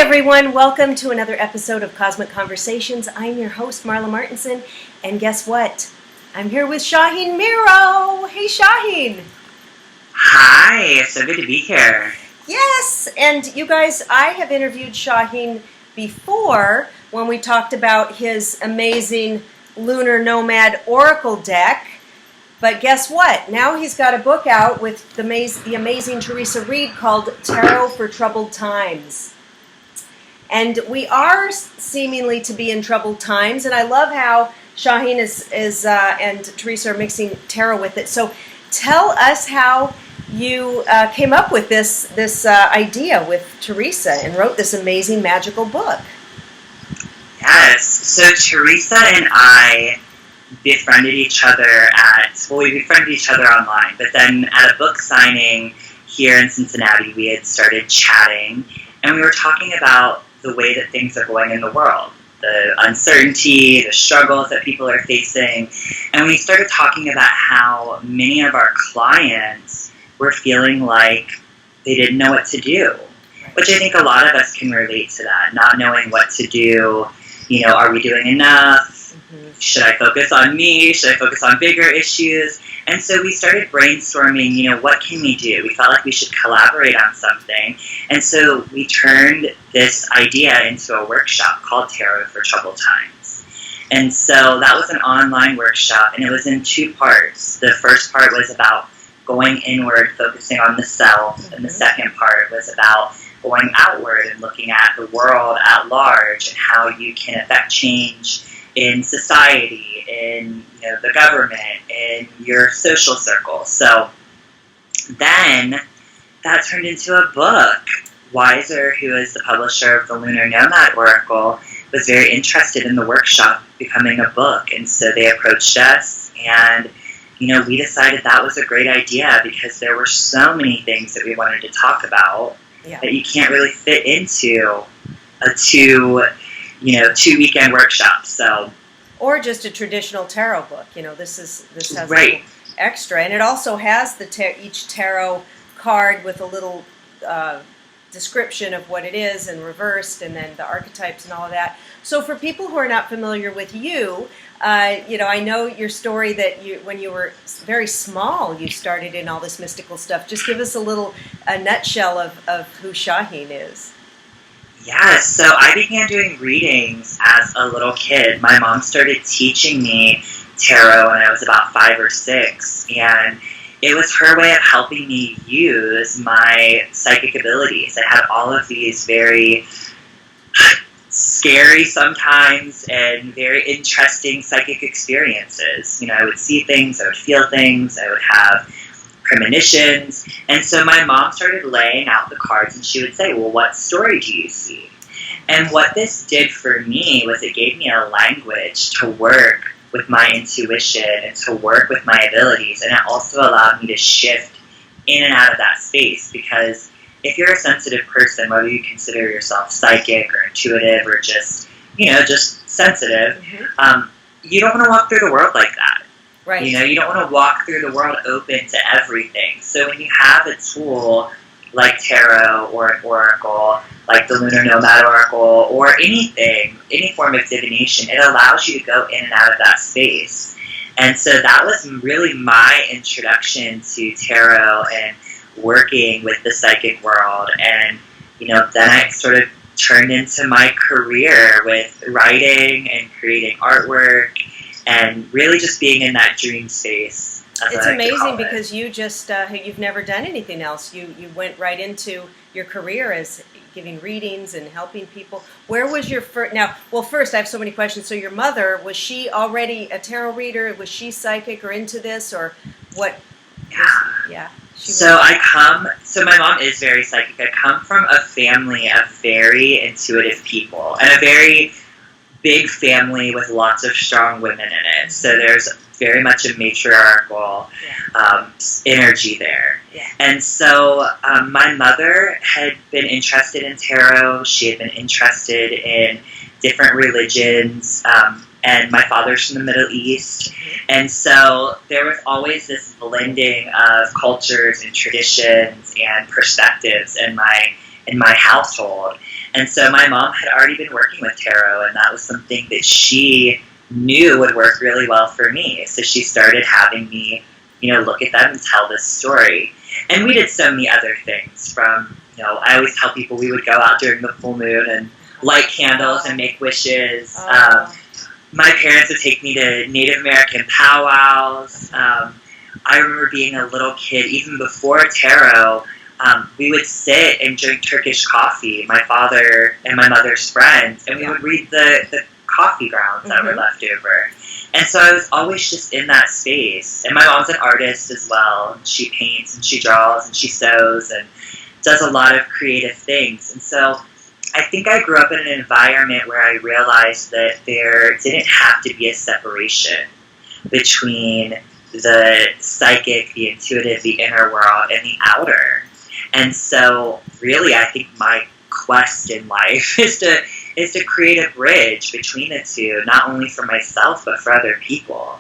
everyone, welcome to another episode of Cosmic Conversations. I'm your host, Marla Martinson, and guess what? I'm here with Shaheen Miro. Hey, Shaheen. Hi, so good to be here. Yes, and you guys, I have interviewed Shaheen before when we talked about his amazing Lunar Nomad Oracle deck. But guess what? Now he's got a book out with the amazing Theresa Reed called Tarot for Troubled Times. And we are seemingly to be in troubled times, and I love how Shaheen and Theresa are mixing tarot with it. So tell us how you came up with this idea with Theresa and wrote this amazing magical book. Yes, so Theresa and I befriended each other we befriended each other online, but then at a book signing here in Cincinnati, we had started chatting, and we were talking about the way that things are going in the world, the uncertainty, the struggles that people are facing, and we started talking about how many of our clients were feeling like they didn't know what to do, which I think a lot of us can relate to that, not knowing what to do. You know, are we doing enough? Mm-hmm. Should I focus on me? Should I focus on bigger issues? And so we started brainstorming, what can we do? We felt like we should collaborate on something. And so we turned this idea into a workshop called Tarot for Troubled Times. And so that was an online workshop, and it was in two parts. The first part was about going inward, focusing on the self, mm-hmm. and the second part was about going outward and looking at the world at large and how you can affect change in society, in the government, in your social circle. So then that turned into a book. Wiser, who is the publisher of the Lunar Nomad Oracle, was very interested in the workshop becoming a book, and so they approached us, and we decided that was a great idea because there were so many things that we wanted to talk about that you can't really fit into a two weekend workshop. So, or just a traditional tarot book. This has right. Extra, and it also has each tarot card with a little description of what it is and reversed, and then the archetypes and all of that. So for people who are not familiar with you, I know your story that when you were very small, you started in all this mystical stuff. Just give us a nutshell of who Shaheen is. Yeah, so I began doing readings as a little kid. My mom started teaching me tarot when I was about 5 or 6, and it was her way of helping me use my psychic abilities. I had all of these very scary sometimes and very interesting psychic experiences. I would see things, I would feel things, I would have premonitions. And so my mom started laying out the cards, and she would say, well, what story do you see? And what this did for me was it gave me a language to work with my intuition and to work with my abilities, and it also allowed me to shift in and out of that space, because if you're a sensitive person, whether you consider yourself psychic or intuitive or just sensitive, mm-hmm. You don't want to walk through the world like that. Right. You don't want to walk through the world open to everything. So when you have a tool like tarot or an oracle, like the Lunar Nomad Oracle, or anything, any form of divination, it allows you to go in and out of that space. And so that was really my introduction to tarot and working with the psychic world. And, then I sort of turned into my career with writing and creating artwork and really just being in that dream space. It's amazing because you just, you've never done anything else. You went right into your career as giving readings and helping people. Where was your first, first I have so many questions. So your mother, was she already a tarot reader? Was she psychic or into this, or what? So my mom is very psychic. I come from a family of very intuitive people, and a very big family with lots of strong women in it. So there's very much a matriarchal energy there. Yeah. And so my mother had been interested in tarot. She had been interested in different religions. And my father's from the Middle East. And so there was always this blending of cultures and traditions and perspectives in my household. And so my mom had already been working with tarot, and that was something that she knew would work really well for me. So she started having me, look at them and tell this story. And we did so many other things from, I always tell people we would go out during the full moon and light candles and make wishes. My parents would take me to Native American powwows. I remember being a little kid, even before tarot, we would sit and drink Turkish coffee, my father and my mother's friends, and we would read the coffee grounds that were left over. And so I was always just in that space. And my mom's an artist as well. She paints and she draws and she sews and does a lot of creative things. And so I think I grew up in an environment where I realized that there didn't have to be a separation between the psychic, the intuitive, the inner world, and the outer. And so really I think my quest in life is to create a bridge between the two, not only for myself but for other people.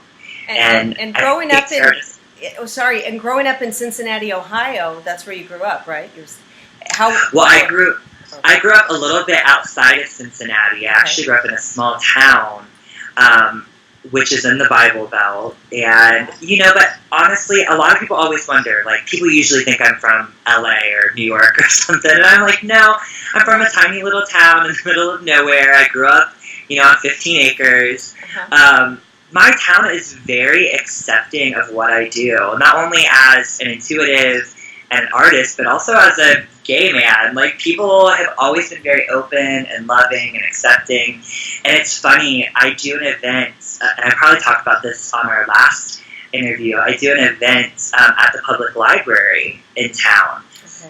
And growing up and growing up in Cincinnati, Ohio, that's where you grew up, right? I grew up a little bit outside of Cincinnati. I actually grew up in a small town, which is in the Bible Belt. And, but honestly, a lot of people always wonder, people usually think I'm from LA or New York or something. And I'm like, no, I'm from a tiny little town in the middle of nowhere. I grew up, on 15 acres. My town is very accepting of what I do, not only as an intuitive and an artist, but also as a gay man. People have always been very open and loving and accepting. And it's funny, I do an event, and I probably talked about this on our last interview, I do an event at the public library in town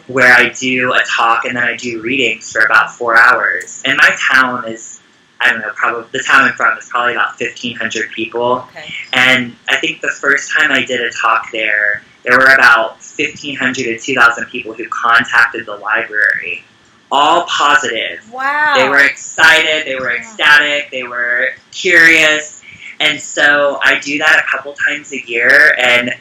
where I do a talk and then I do readings for about 4 hours. And my town is, I don't know, probably the town I'm from is probably about 1,500 people. And I think the first time I did a talk there were about 1,500 to 2,000 people who contacted the library, all positive. Wow. They were excited, they were ecstatic, they were curious. And so I do that a couple times a year, and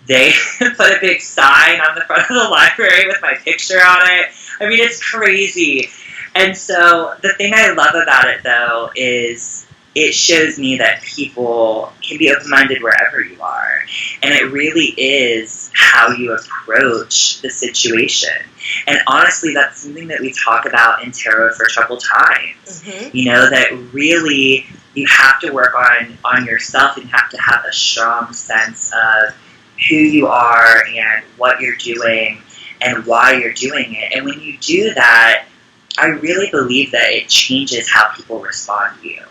they put a big sign on the front of the library with my picture on it. I mean, it's crazy. And so the thing I love about it, though, is it shows me that people can be open-minded wherever you are. And it really is how you approach the situation. And honestly, that's something that we talk about in Tarot for Troubled Times. That really you have to work on yourself, and you have to have a strong sense of who you are and what you're doing and why you're doing it. And when you do that, I really believe that it changes how people respond to you.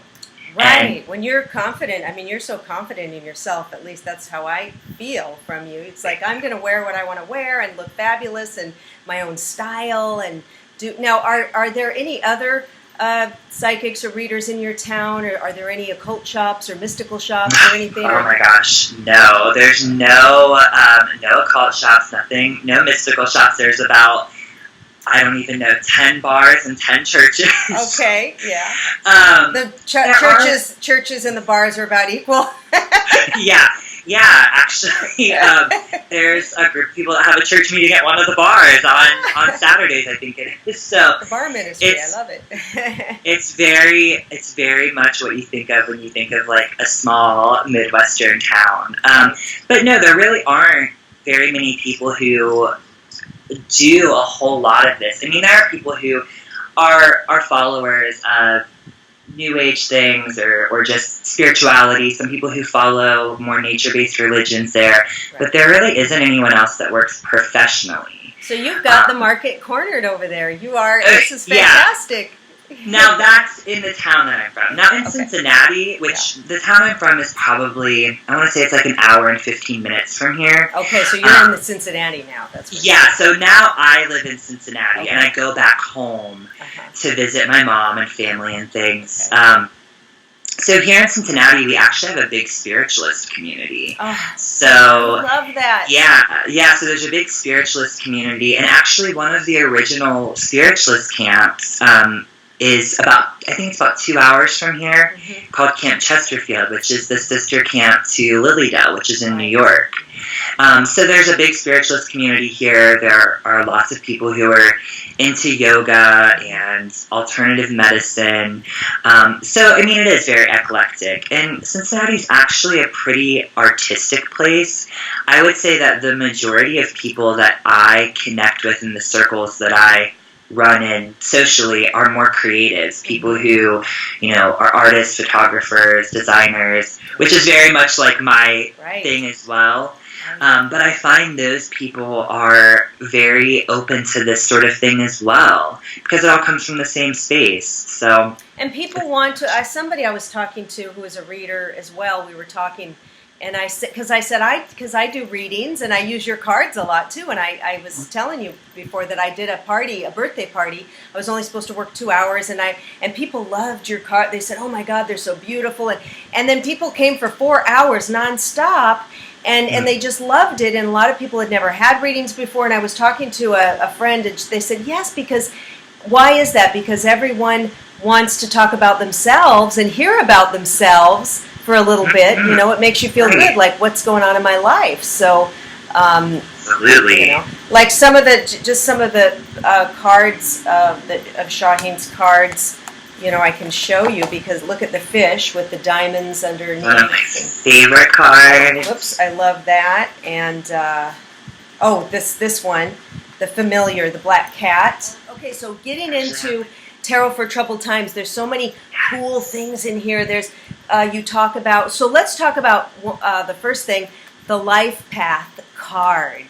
Right. And when you're confident, I mean, you're so confident in yourself, at least that's how I feel from you. It's like, I'm going to wear what I want to wear and look fabulous and my own style. And now, are there any other psychics or readers in your town, or are there any occult shops or mystical shops or anything? Oh my gosh, no. There's no occult shops, nothing, no mystical shops. There's about, I don't even know, 10 bars and 10 churches. Okay, yeah. The churches and the bars are about equal. Yeah, actually, there's a group of people that have a church meeting at one of the bars on Saturdays, I think it is. So the bar ministry, I love it. it's very much what you think of when you think of like a small Midwestern town. But no, there really aren't very many people who do a whole lot of this. I mean, there are people who are followers of New Age things or just spirituality, some people who follow more nature-based religions there, right. But there really isn't anyone else that works professionally. So you've got the market cornered over there. You are, this is fantastic. Now that's in the town that I'm from. Now in Cincinnati, which the town I'm from is probably, I want to say it's like an hour and 15 minutes from here. Okay, so you're in the Cincinnati now. That's what so now I live in Cincinnati and I go back home to visit my mom and family and things. Okay. So here in Cincinnati, we actually have a big spiritualist community. Oh, so I love that. Yeah. So there's a big spiritualist community, and actually one of the original spiritualist camps is I think it's about 2 hours from here, called Camp Chesterfield, which is the sister camp to Lilydale, which is in New York. So there's a big spiritualist community here. There are lots of people who are into yoga and alternative medicine. So, I mean, it is very eclectic. And Cincinnati's actually a pretty artistic place. I would say that the majority of people that I connect with in the circles that I run in socially are more creatives, people who, are artists, photographers, designers, which is very much like my thing as well. But I find those people are very open to this sort of thing as well, because it all comes from the same space. So, and people want to. Somebody I was talking to who is a reader as well. We were talking, and I said, because I do readings and I use your cards a lot too. And I was telling you before that I did a birthday party. I was only supposed to work 2 hours, and people loved your card. They said, "Oh my God, they're so beautiful," and then people came for 4 hours nonstop. And they just loved it, and a lot of people had never had readings before. And I was talking to a friend, and they said, yes, because why is that? Because everyone wants to talk about themselves and hear about themselves for a little bit. It makes you feel good, like what's going on in my life. So, absolutely. Like some of the cards of Shaheen's cards. I can show you, because look at the fish with the diamonds underneath. One of my favorite cards. Whoops, I love that. And, this one, the familiar, the black cat. Okay, so getting into Tarot for Troubled Times, there's so many cool things in here. There's, you talk about, so let's talk about the first thing, the Life Path card,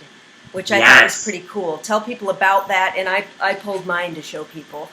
which I thought was pretty cool. Tell people about that, and I pulled mine to show people.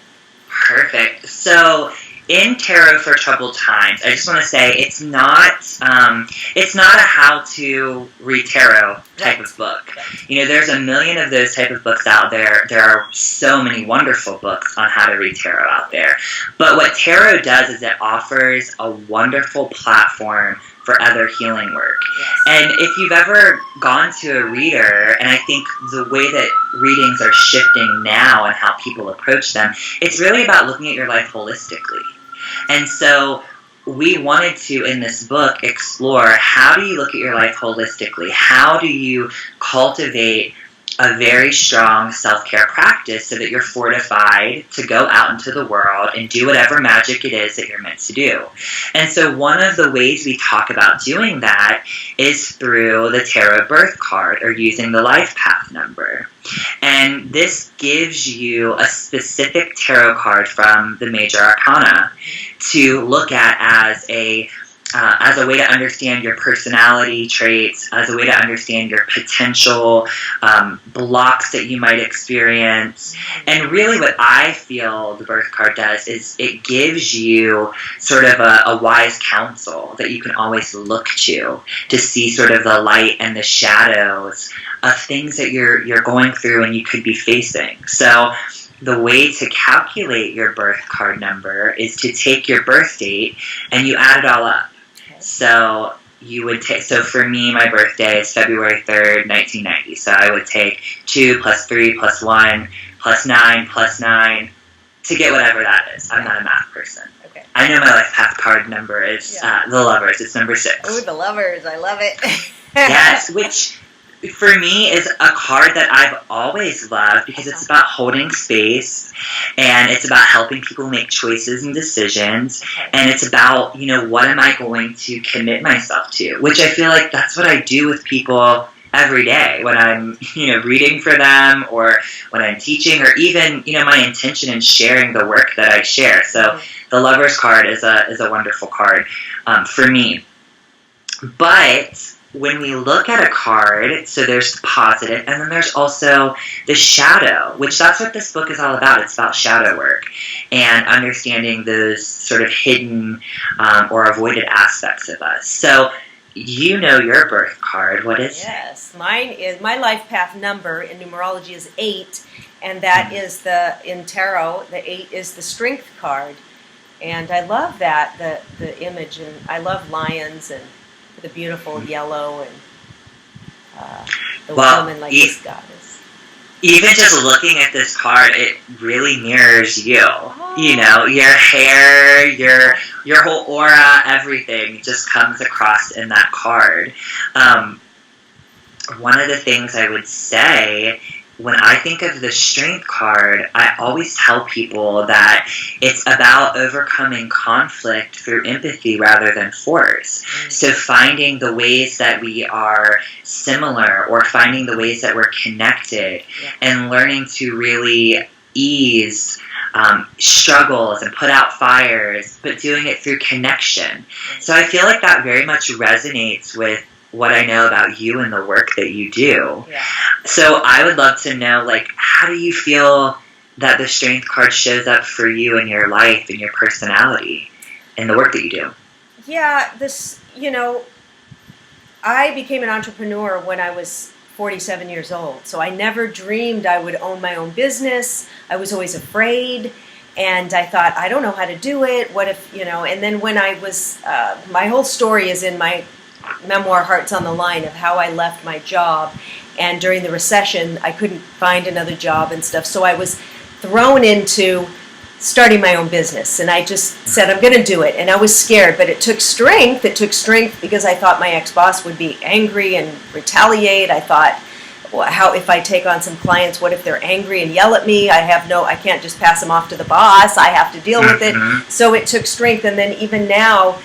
Perfect. So, in Tarot for Troubled Times, I just want to say it's not a how to read tarot type of book. There's a million of those type of books out there. There are so many wonderful books on how to read tarot out there. But what tarot does is it offers a wonderful platform for other healing work. Yes. And if you've ever gone to a reader, and I think the way that readings are shifting now and how people approach them, it's really about looking at your life holistically. And so we wanted to, in this book, explore how do you look at your life holistically? How do you cultivate a very strong self-care practice so that you're fortified to go out into the world and do whatever magic it is that you're meant to do. And so one of the ways we talk about doing that is through the tarot birth card, or using the life path number. And this gives you a specific tarot card from the Major Arcana to look at as a way to understand your personality traits, as a way to understand your potential blocks that you might experience. And really what I feel the birth card does is it gives you sort of a wise counsel that you can always look to see sort of the light and the shadows of things that you're going through and you could be facing. So the way to calculate your birth card number is to take your birth date and you add it all up. So you would take, so for me, my birthday is February 3rd, 1990. So I would take 2 plus 3 plus 1 plus 9 plus 9 to get whatever that is. I'm not a math person. Okay. I know my life path card number is the Lovers. It's number 6. Oh, the Lovers. I love it. Yes, which for me is a card that I've always loved because it's about holding space and it's about helping people make choices and decisions, and it's about, what am I going to commit myself to, which I feel like that's what I do with people every day when I'm, reading for them or when I'm teaching, or even, my intention in sharing the work that I share. So the Lover's card is a wonderful card for me. But when we look at a card, so there's the positive, and then there's also the shadow, which that's what this book is all about. It's about shadow work and understanding those sort of hidden or avoided aspects of us. So your birth card. What is it? Yes, mine is, my life path number in numerology is 8, and that is in tarot, the 8 is the strength card. And I love that, the image, and I love lions and the beautiful yellow and the woman like this goddess. even just looking at this card, it really mirrors you. Oh. You know, your hair, your whole aura, everything just comes across in that card. One of the things I would say when I think of the Strength card, I always tell people that it's about overcoming conflict through empathy rather than force. So finding the ways that we are similar, or finding the ways that we're connected, and learning to really ease struggles and put out fires, but doing it through connection. So I feel like that very much resonates with what I know about you and the work that you do. Yeah. So I would love to know, like, how do you feel that the Strength card shows up for you in your life and your personality and the work that you do? Yeah, I became an entrepreneur when I was 47 years old. So I never dreamed I would own my own business. I was always afraid. And I thought, I don't know how to do it. What if, and then when I was, my whole story is in my memoir, Hearts on the Line, of how I left my job. And during the recession, I couldn't find another job and stuff. So I was thrown into starting my own business. And I just said, I'm going to do it. And I was scared, but it took strength. It took strength because I thought my ex-boss would be angry and retaliate. I thought, well, how if I take on some clients, what if they're angry and yell at me? I can't just pass them off to the boss. I have to deal with it. So it took strength. And then even now,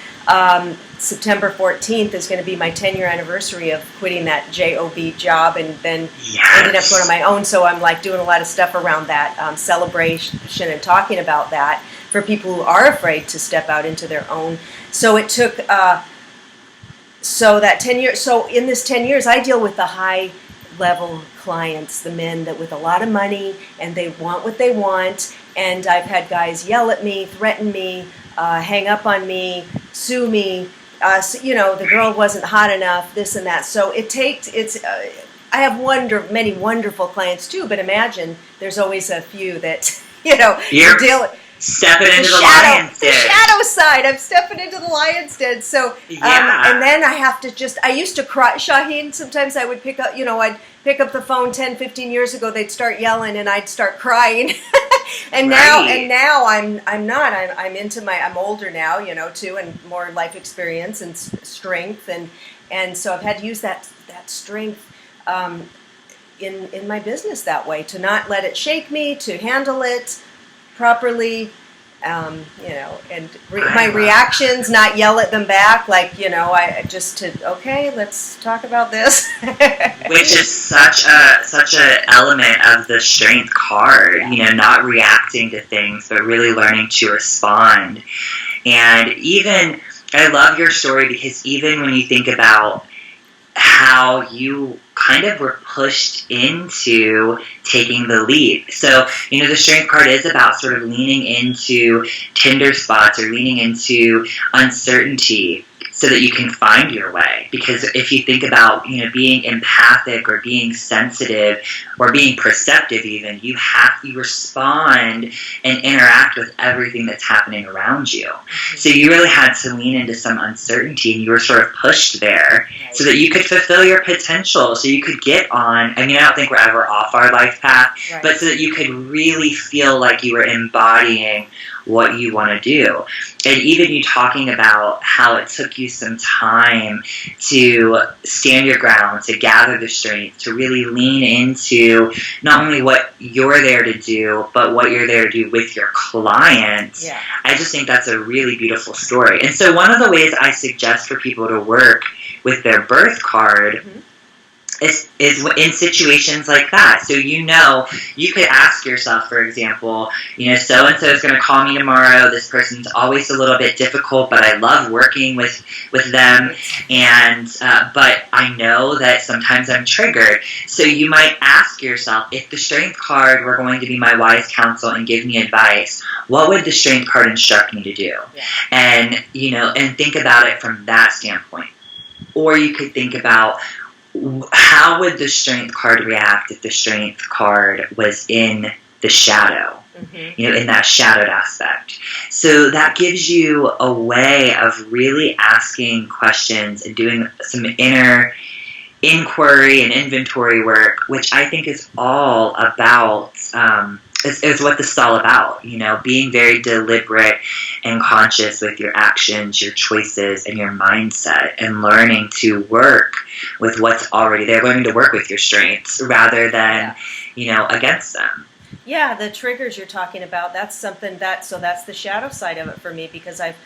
September 14th is going to be my 10-year anniversary of quitting that job and then ended up going on my own. So I'm like doing a lot of stuff around that celebration and talking about that for people who are afraid to step out into their own. So it took, so that 10 years, so in this 10 years, I deal with the high level clients, the men that with a lot of money and they want what they want. And I've had guys yell at me, threaten me, hang up on me, sue me. The girl wasn't hot enough, this and that. So I have many wonderful clients too, but imagine there's always a few that, You're stepping into the lion's den. The shadow side. I'm stepping into the lion's den. So, and then I have to I used to cry, Shaheen, sometimes I would pick up, I'd pick up the phone 10, 15 years ago, they'd start yelling and I'd start crying. And now I'm into I'm older now, too, and more life experience and strength, and so I've had to use that strength in my business that way, to not let it shake me, to handle it properly, my reactions, not yell at them back, okay, let's talk about this. Which is such a element of the Strength card, not reacting to things, but really learning to respond. And even, I love your story because even when you think about how you kind of were pushed into taking the leap. So, the Strength card is about sort of leaning into tender spots or leaning into uncertainty so that you can find your way. Because if you think about, being empathic or being sensitive or being perceptive even, you respond and interact with everything that's happening around you. So you really had to lean into some uncertainty, and you were sort of pushed there so that you could fulfill your potential, so you could get on. I don't think we're ever off our life path, but so that you could really feel like you were embodying what you want to do. And even you talking about how it took you some time to stand your ground, to gather the strength, to really lean into not only what you're there to do, but what you're there to do with your client. Yeah. I just think that's a really beautiful story. And so one of the ways I suggest for people to work with their birth card is in situations like that. So you could ask yourself, for example, so-and-so is going to call me tomorrow. This person's always a little bit difficult, but I love working with them. And but I know that sometimes I'm triggered. So you might ask yourself, if the Strength card were going to be my wise counsel and give me advice, what would the Strength card instruct me to do? Yeah. And, and think about it from that standpoint. Or you could think about, how would the Strength card react if the Strength card was in the shadow, in that shadowed aspect? So that gives you a way of really asking questions and doing some inner inquiry and inventory work, which I think is all about, is what this is all about, you know, being very deliberate and conscious with your actions, your choices, and your mindset, and learning to work with what's already there, learning to work with your strengths rather than, you know, against them. Yeah, the triggers you're talking about, that's something so that's the shadow side of it for me, because I've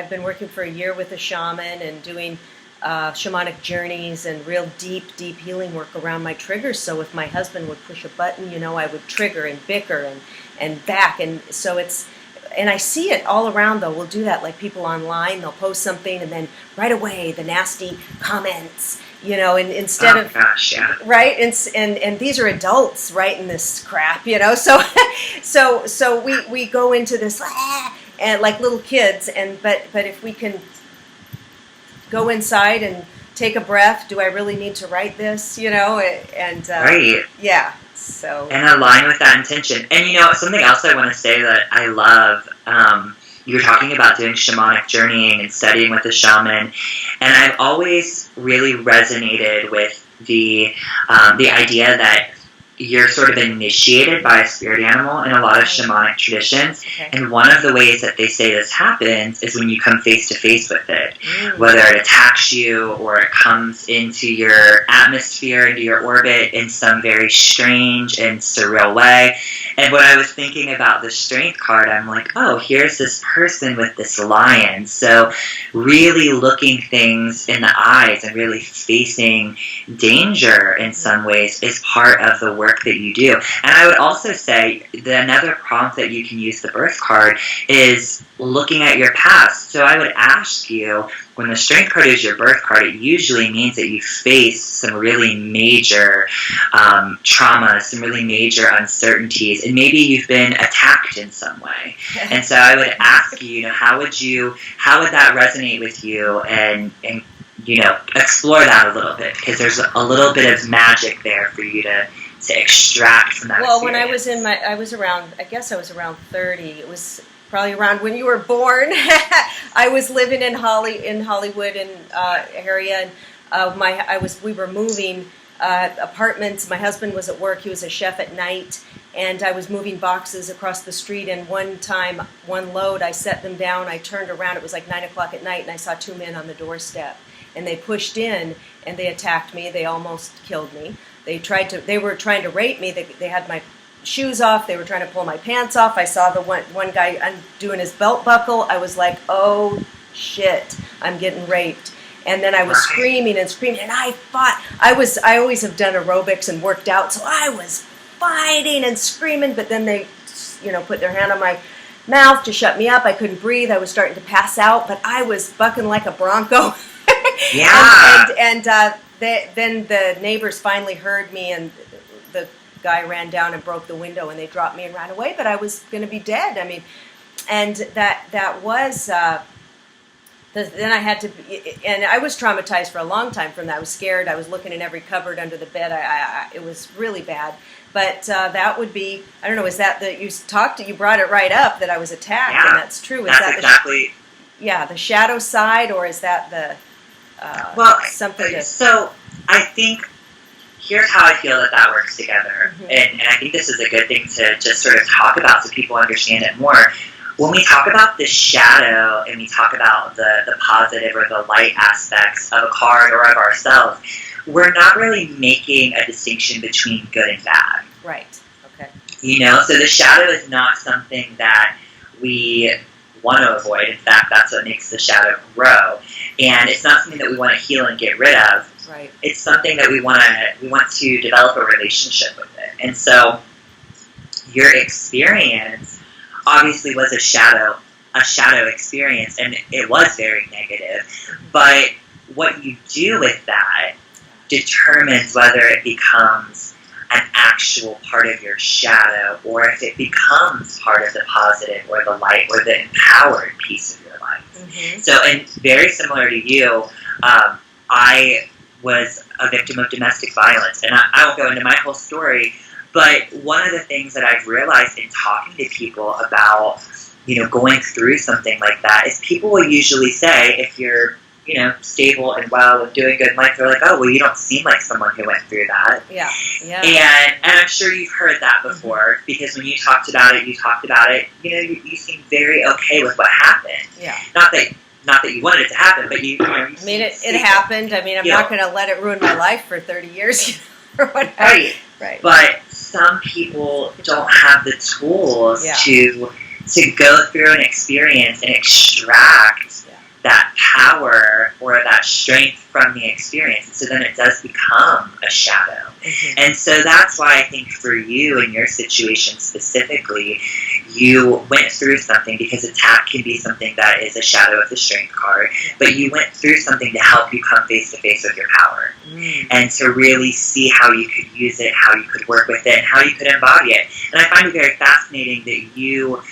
been working for a year with a shaman and doing shamanic journeys and real deep healing work around my triggers. So if my husband would push a button, you know, I would trigger and bicker and back. And so and I see it all around, though. We'll do that, like people online, they'll post something and then right away the nasty comments, you know, and instead of, gosh, yeah. right? And these are adults writing this crap, you know, so we go into this, and like little kids, but if we can go inside and take a breath, do I really need to write this, you know, and right. Yeah, so. And align with that intention. And, you know, something else I want to say that I love, you were talking about doing shamanic journeying and studying with a shaman, and I've always really resonated with the idea that you're sort of initiated by a spirit animal in a lot of shamanic traditions. Okay. And one of the ways that they say this happens is when you come face to face with it, whether it attacks you or it comes into your atmosphere, into your orbit in some very strange and surreal way. And when I was thinking about the strength card, I'm like, oh, here's this person with this lion. So really looking things in the eyes and really facing danger in some ways is part of the work that you do. And I would also say that another prompt that you can use the birth card is looking at your past. So I would ask you, when the strength card is your birth card, it usually means that you face some really major trauma, some really major uncertainties, and maybe you've been attacked in some way. And so I would ask you, how would that resonate with you, and you know, explore that a little bit, because there's a little bit of magic there for you to extract from that Well, experience. when I was around 30. It was probably around when you were born. I was living in Hollywood area, and we were moving apartments. My husband was at work. He was a chef at night, and I was moving boxes across the street. And one time, one load, I set them down. I turned around. It was like 9 o'clock at night, and I saw two men on the doorstep. And they pushed in, and they attacked me. They almost killed me. They were trying to rape me. They had my shoes off. They were trying to pull my pants off. I saw the one guy undoing his belt buckle. I was like, oh shit, I'm getting raped. And then I was screaming and I fought. I always have done aerobics and worked out, so I was fighting and screaming, but then they, you know, put their hand on my mouth to shut me up. I couldn't breathe. I was starting to pass out, but I was bucking like a bronco. Yeah. Then the neighbors finally heard me, and the guy ran down and broke the window, and they dropped me and ran away. But I was going to be dead. I mean, and that was. Then I had to, and I was traumatized for a long time from that. I was scared. I was looking in every cupboard under the bed. It was really bad. But that would be, I don't know, is that you brought it right up that I was attacked, yeah, and that's true. Is that's that exactly. the shadow side, or is that the something? So I think here's how I feel that works together, and I think this is a good thing to just sort of talk about so people understand it more. When we talk about the shadow and we talk about the positive or the light aspects of a card or of ourselves, we're not really making a distinction between good and bad. Right. Okay. You know, so the shadow is not something that we want to avoid. In fact, that's what makes the shadow grow. And it's not something that we want to heal and get rid of. Right. It's something that we want to develop a relationship with it. And so your experience obviously was a shadow experience, and it was very negative. But what you do with that determines whether it becomes an actual part of your shadow, or if it becomes part of the positive or the light or the empowered piece of your life. So, and very similar to you, I was a victim of domestic violence, and I won't go into my whole story. But one of the things that I've realized in talking to people about, you know, going through something like that is people will usually say, if you're stable and well and doing good in life, they're like, oh, well, you don't seem like someone who went through that. Yeah. And I'm sure you've heard that before, because when you talked about it, you seemed very okay with what happened. Yeah. Not that you wanted it to happen, but you it happened. I mean, I'm not going to let it ruin my life for 30 years or whatever. Right. But some people don't have the tools to go through an experience and extract that power or that strength from the experience. And so then it does become a shadow. Mm-hmm. And so that's why I think for you in your situation specifically, you went through something, because attack can be something that is a shadow of the strength card, but you went through something to help you come face to face with your power. Mm. And to really see how you could use it, how you could work with it, and how you could embody it. And I find it very fascinating that you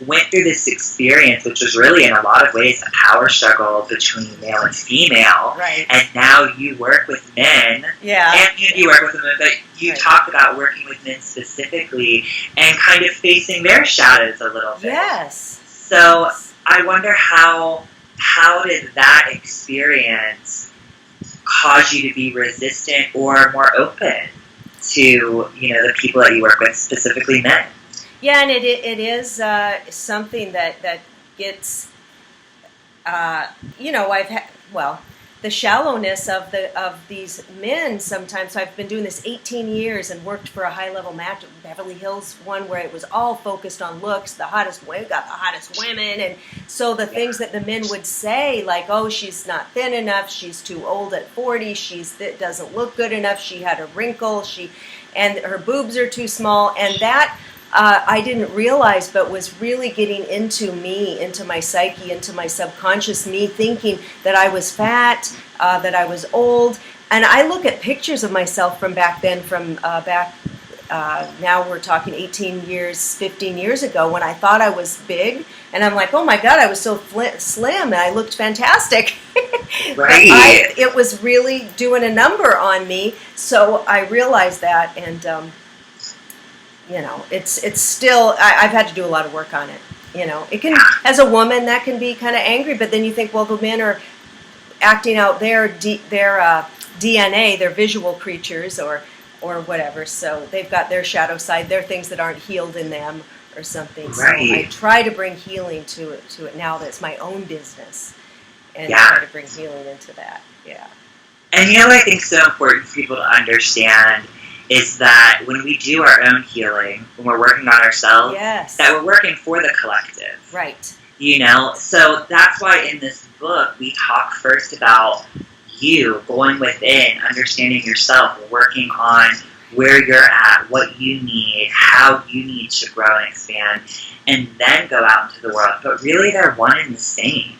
went through this experience, which was really in a lot of ways a power struggle between male and female. Right. And now you work with men. Yeah. And you work with women, but you talked about working with men specifically and kind of facing their shadows a little bit. Yes. So I wonder how did that experience cause you to be resistant or more open to, the people that you work with, specifically men? Yeah, and it is something that gets, I've had, the shallowness of these men sometimes. So I've been doing this 18 years and worked for a high-level match, Beverly Hills one, where it was all focused on looks, got the hottest women, and so the things that the men would say, like, oh, she's not thin enough, she's too old at 40, doesn't look good enough, she had a wrinkle, and her boobs are too small, and that I didn't realize, but was really getting into me, into my psyche, into my subconscious, me thinking that I was fat, that I was old. And I look at pictures of myself from back then, now we're talking 18 years, 15 years ago, when I thought I was big. And I'm like, oh my God, I was so slim and I looked fantastic. Right. It was really doing a number on me. So I realized that, and it's still, I've had to do a lot of work on it. It can, as a woman, that can be kind of angry, but then you think, well, the men are acting out their DNA, their visual creatures or whatever, so they've got their shadow side, their things that aren't healed in them or something. Right. So I try to bring healing to it now that it's my own business, and try to bring healing into that. Yeah. And I think so important for people to understand is that when we do our own healing, when we're working on ourselves, that we're working for the collective. Right. So that's why in this book we talk first about you going within, understanding yourself, working on where you're at, what you need, how you need to grow and expand, and then go out into the world. But really they're one and the same.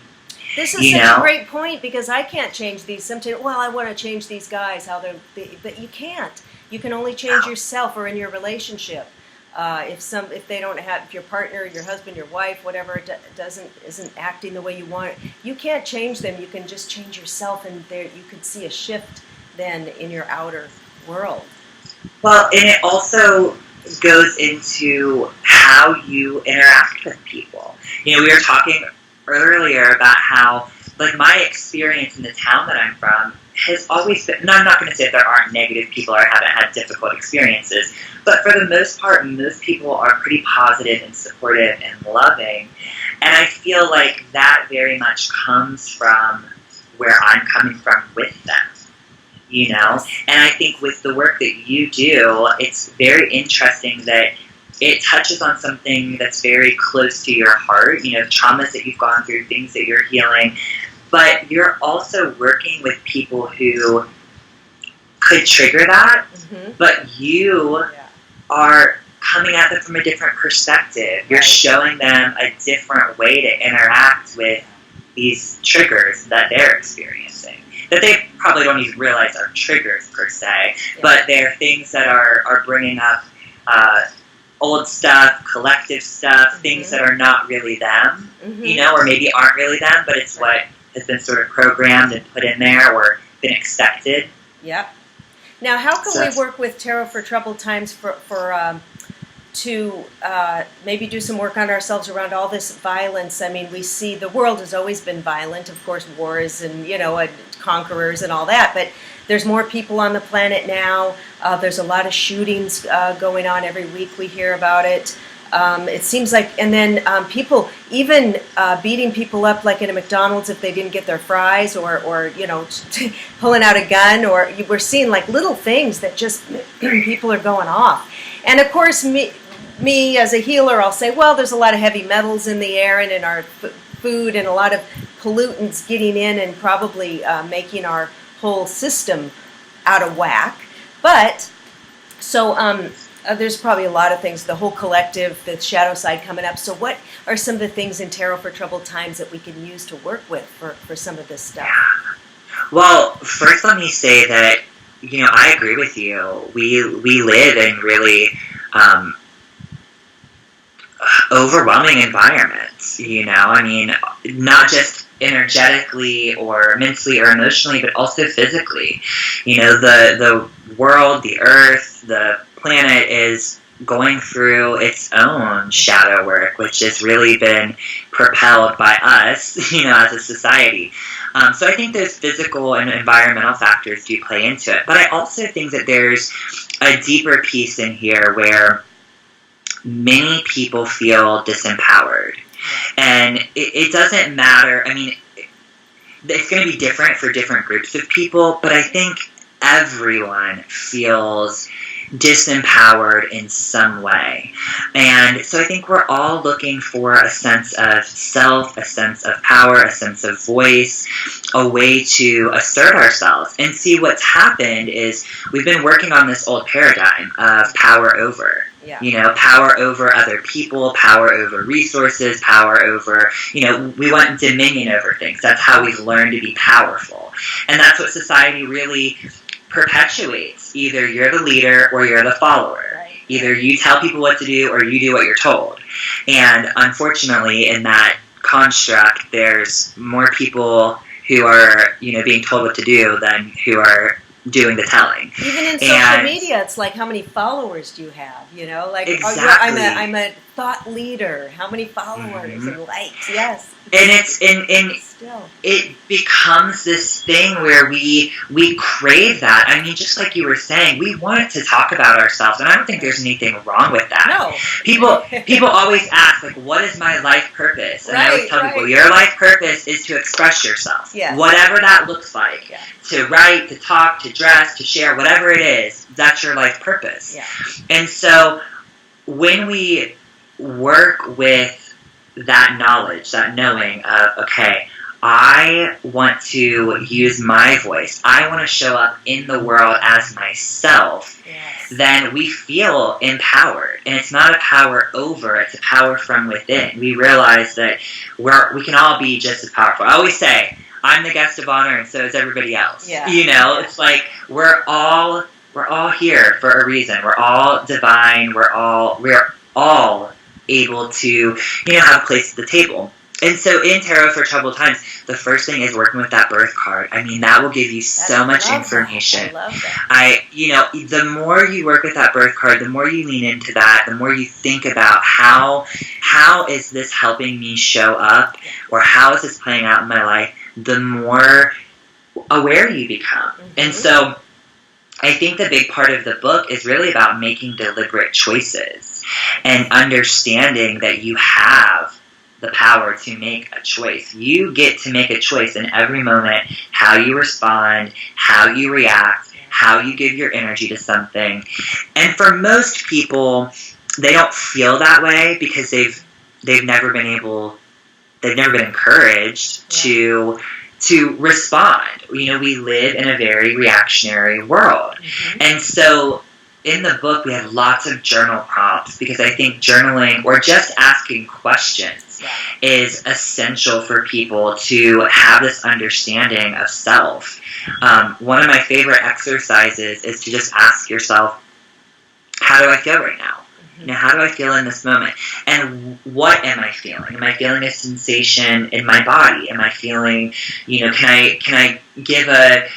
This is such a great point, because I can't change these. Sometimes, I want to change these guys, but you can't. You can only change yourself, or in your relationship. If your partner, your husband, your wife, whatever, isn't acting the way you want, you can't change them. You can just change yourself, and you could see a shift then in your outer world. Well, and it also goes into how you interact with people. We were talking earlier about how, my experience in the town that I'm from has always been, and I'm not going to say that there aren't negative people or haven't had difficult experiences, but for the most part, most people are pretty positive and supportive and loving. And I feel like that very much comes from where I'm coming from with them, And I think with the work that you do, it's very interesting that it touches on something that's very close to your heart, traumas that you've gone through, things that you're healing. But you're also working with people who could trigger that, but you are coming at them from a different perspective. You're showing them a different way to interact with these triggers that they're experiencing, that they probably don't even realize are triggers per se, but they're things that are bringing up old stuff, collective stuff, things that are not really them, or maybe aren't really them, but it's what has been sort of programmed and put in there or been accepted. Yep. Now, how can we work with Tarot for Troubled Times for to maybe do some work on ourselves around all this violence. I mean, we see the world has always been violent, of course, wars and, conquerors and all that, but there's more people on the planet now. There's a lot of shootings going on every week. We hear about it. It seems like, and then people even beating people up like in a McDonald's if they didn't get their fries, or pulling out a gun, or we're seeing like little things that just people are going off. And of course, me as a healer, I'll say, well, there's a lot of heavy metals in the air and in our food, and a lot of pollutants getting in and probably making our whole system out of whack. But so there's probably a lot of things, the whole collective, the shadow side coming up. So what are some of the things in Tarot for Troubled Times that we can use to work with for some of this stuff? Well, first let me say that, I agree with you. We live in really overwhelming environments, I mean, not just energetically or mentally or emotionally, but also physically. The world, the earth, the planet is going through its own shadow work, which has really been propelled by us, as a society. So I think those physical and environmental factors do play into it. But I also think that there's a deeper piece in here where many people feel disempowered. And it doesn't matter. I mean, it's going to be different for different groups of people, but I think everyone feels disempowered in some way. And so I think we're all looking for a sense of self, a sense of power, a sense of voice, a way to assert ourselves. And see, what's happened is we've been working on this old paradigm of power over. Yeah. Power over other people, power over resources, power over, we want dominion over things. That's how we've learned to be powerful. And that's what society really perpetuates. Either you're the leader or you're the follower. Right. Either you tell people what to do or you do what you're told. And unfortunately, in that construct, there's more people who are, being told what to do than who are doing the telling. Even in social media, it's like, how many followers do you have? Like, exactly. I'm a thought leader. How many followers and likes? Yes. And it becomes this thing where we crave that. I mean, just like you were saying, we want to talk about ourselves, and I don't think there's anything wrong with that. No. People always ask, like, what is my life purpose? And I always tell people, your life purpose is to express yourself. Yes. Whatever that looks like. Yeah. To write, to talk, to dress, to share, whatever it is, that's your life purpose. Yeah. And so when we work with that knowledge, that knowing of, okay, I want to use my voice, I want to show up in the world as myself, yes, then we feel empowered. And it's not a power over, it's a power from within. We realize that we can all be just as powerful. I always say, I'm the guest of honor and so is everybody else. Yeah. It's like we're all here for a reason. We're all divine. We're all able to, have a place at the table. And so in Tarot for Troubled Times, the first thing is working with that birth card. I mean, that will give you so much information. I love that. The more you work with that birth card, the more you lean into that, the more you think about how is this helping me show up, or how is this playing out in my life, the more aware you become. Mm-hmm. And so I think the big part of the book is really about making deliberate choices and understanding that you have the power to make a choice. You get to make a choice in every moment, how you respond, how you react, how you give your energy to something. And for most people, they don't feel that way because they've never been encouraged to respond. We live in a very reactionary world. Mm-hmm. And so in the book, we have lots of journal prompts because I think journaling or just asking questions is essential for people to have this understanding of self. One of my favorite exercises is to just ask yourself, how do I feel right now? How do I feel in this moment? And what am I feeling? Am I feeling a sensation in my body? Am I feeling, can I give a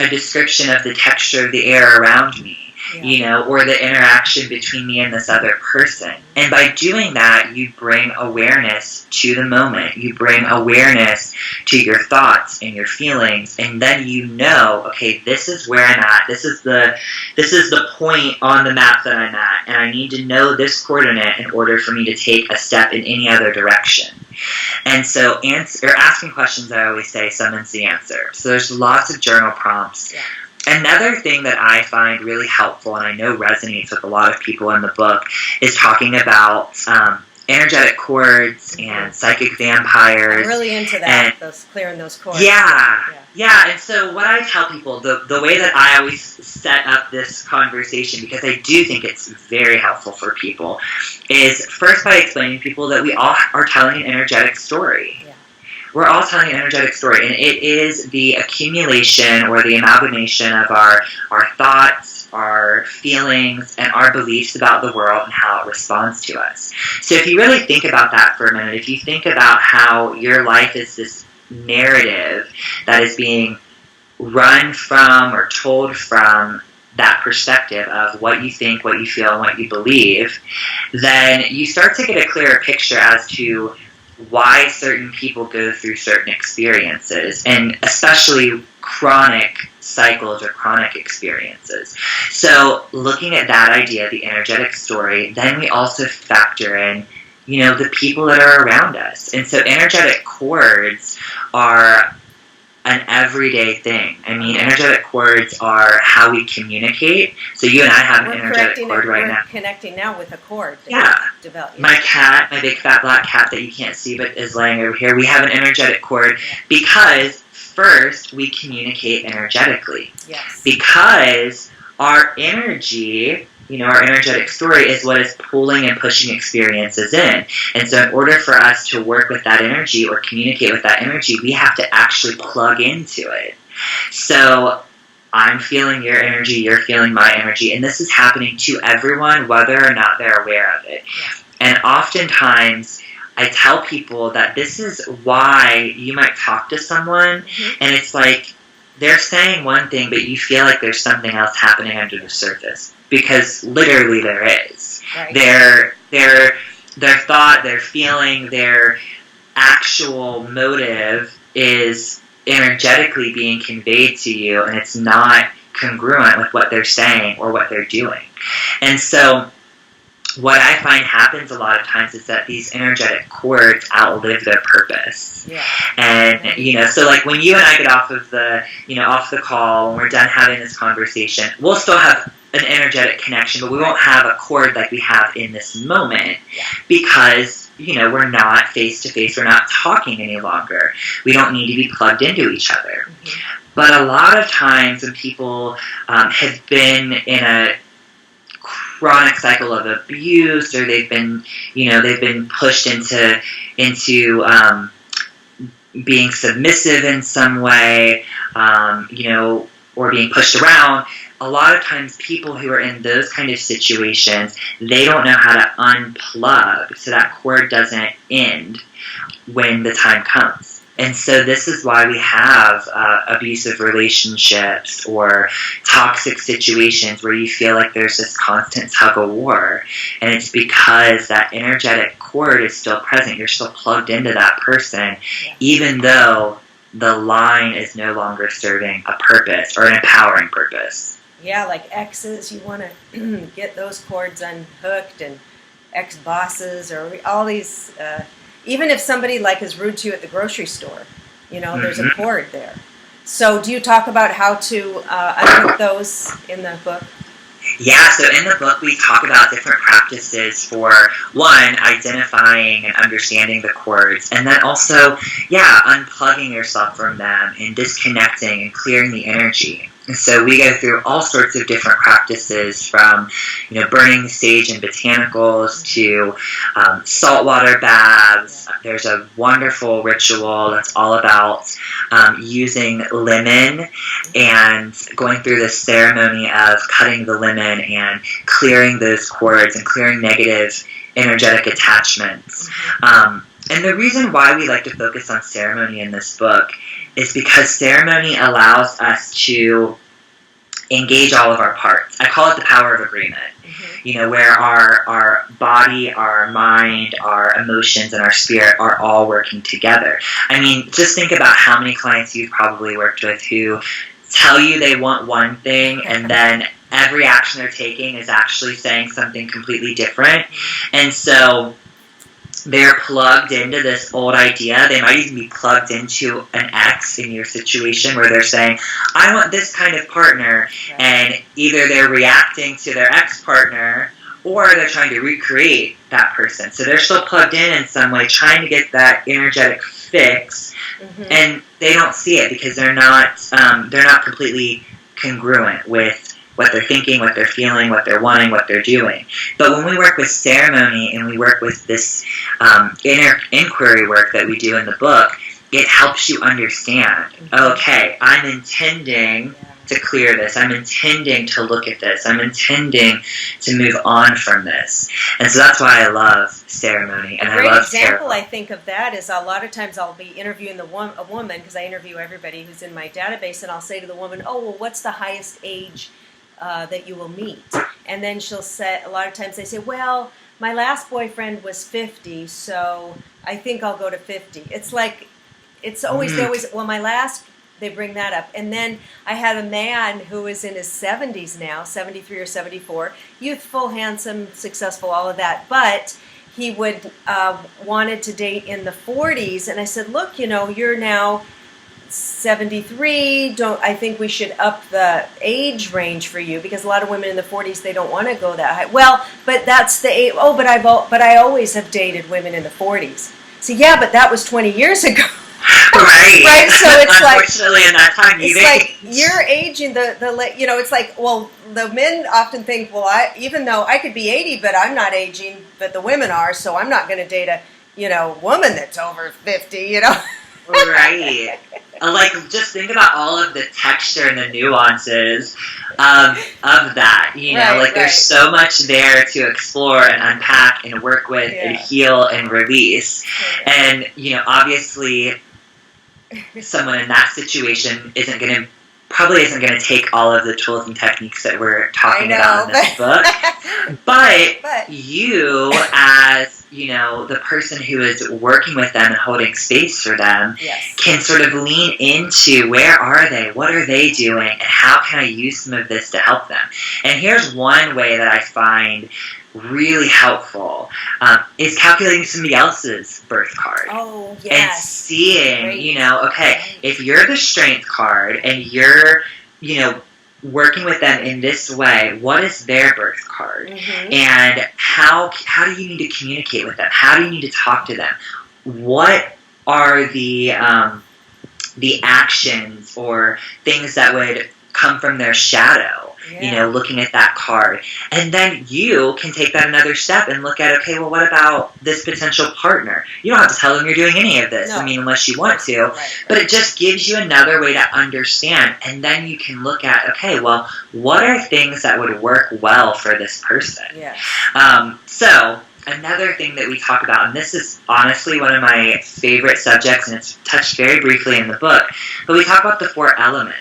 description of the texture of the air around me? or the interaction between me and this other person. And by doing that, you bring awareness to the moment. You bring awareness to your thoughts and your feelings, and then okay, this is where I'm at. This is the point on the map that I'm at, and I need to know this coordinate in order for me to take a step in any other direction. And so asking questions, I always say, summons the answer. So there's lots of journal prompts. Yeah. Another thing that I find really helpful, and I know resonates with a lot of people in the book, is talking about energetic cords and psychic vampires. I'm really into that, clearing those cords. Yeah. And so what I tell people, the way that I always set up this conversation, because I do think it's very helpful for people, is first by explaining to people that we all are telling an energetic story. Yeah. We're all telling an energetic story, and it is the accumulation or the amalgamation of our thoughts, our feelings, and our beliefs about the world and how it responds to us. So if you really think about that for a minute, if you think about how your life is this narrative that is being run from or told from that perspective of what you think, what you feel, and what you believe, then you start to get a clearer picture as to why certain people go through certain experiences, and especially chronic cycles or chronic experiences. So looking at that idea, the energetic story, then we also factor in, the people that are around us. And so energetic cords are an everyday thing. I mean, energetic cords are how we communicate. So you and I have an energetic cord right now. We're connecting now with a cord. Developed. My cat, my big fat black cat that you can't see but is laying over here, we have an energetic cord because first we communicate energetically. Yes. Because our energy, our energetic story is what is pulling and pushing experiences in. And so in order for us to work with that energy or communicate with that energy, we have to actually plug into it. So I'm feeling your energy, you're feeling my energy, and this is happening to everyone, whether or not they're aware of it. Yeah. And oftentimes, I tell people that this is why you might talk to someone, and it's like they're saying one thing, but you feel like there's something else happening under the surface. Because literally there is. Right. Their thought, their feeling, their actual motive is energetically being conveyed to you, and it's not congruent with what they're saying or what they're doing. And so what I find happens a lot of times is that these energetic cords outlive their purpose. Yeah. And, so like when you and I get off of the call and we're done having this conversation, we'll still have an energetic connection, but we won't have a cord like we have in this moment because, we're not face to face, we're not talking any longer. We don't need to be plugged into each other. But a lot of times when people have been in a chronic cycle of abuse, or they've been pushed into being submissive in some way, or being pushed around, a lot of times people who are in those kind of situations, they don't know how to unplug so that cord doesn't end when the time comes. And so this is why we have abusive relationships or toxic situations where you feel like there's this constant tug of war. And it's because that energetic cord is still present. You're still plugged into that person, even though the line is no longer serving a purpose or an empowering purpose. Yeah, like exes, you want to get those cords unhooked, and ex-bosses, or all these, even if somebody is rude to you at the grocery store, there's a cord there. So do you talk about how to unhook those in the book? Yeah, so in the book we talk about different practices for, one, identifying and understanding the cords, and then also, unplugging yourself from them and disconnecting and clearing the energy. And so we go through all sorts of different practices from, burning the sage and botanicals to saltwater baths. There's a wonderful ritual that's all about using lemon and going through this ceremony of cutting the lemon and clearing those cords and clearing negative energetic attachments. And the reason why we like to focus on ceremony in this book is because ceremony allows us to engage all of our parts. I call it the power of agreement. Where our body, our mind, our emotions, and our spirit are all working together. I mean, just think about how many clients you've probably worked with who tell you they want one thing, and then every action they're taking is actually saying something completely different. And so they're plugged into this old idea. They might even be plugged into an ex in your situation where they're saying, I want this kind of partner. And either they're reacting to their ex-partner or they're trying to recreate that person. So they're still plugged in some way, trying to get that energetic fix. And they don't see it because they're not completely congruent with what they're thinking, what they're feeling, what they're wanting, what they're doing. But when we work with ceremony and we work with this inner inquiry work that we do in the book, it helps you understand, okay, I'm intending to clear this. I'm intending to look at this. I'm intending to move on from this. And so that's why I love ceremony. And a great example, I think, of that is a lot of times I'll be interviewing a woman, because I interview everybody who's in my database, and I'll say to the woman, oh, well, what's the highest age that you will meet? And then she'll say, a lot of times they say, well, my last boyfriend was 50, so I think I'll go to 50. It's like, it's always, well, my last, they bring that up. And then I had a man who is in his 70s now, 73 or 74, youthful, handsome, successful, all of that. But he would wanted to date in the 40s. And I said, look, you're now 73. I think we should up the age range for you, because a lot of women in the 40s, they don't want to go that high. Well, but that's the age. Oh, but I always have dated women in the 40s. So yeah, but that was 20 years ago. Right. So it's like, unfortunately, in that time, it's like you're aging it's like, well, the men often think, well, even though I could be 80, but I'm not aging, but the women are, so I'm not going to date a woman that's over 50. Right. Like, just think about all of the texture and the nuances of that. There's so much there to explore and unpack and work with and heal and release. And obviously, someone in that situation probably isn't going to take all of the tools and techniques that we're talking about in this book. But you, as the person who is working with them and holding space for them, can sort of lean into, where are they? What are they doing? And how can I use some of this to help them? And here's one way that I find really helpful, is calculating somebody else's birth card. Oh, yes. And seeing, if you're the strength card and you're, working with them in this way, what is their birth card? And how do you need to communicate with them? How do you need to talk to them? What are the actions or things that would come from their shadow? Looking at that card. And then you can take that another step and look at, okay, well, what about this potential partner? You don't have to tell them you're doing any of this, unless you want to. Right. But it just gives you another way to understand. And then you can look at, okay, well, what are things that would work well for this person? So another thing that we talk about, and this is honestly one of my favorite subjects, and it's touched very briefly in the book, but we talk about the 4 elements.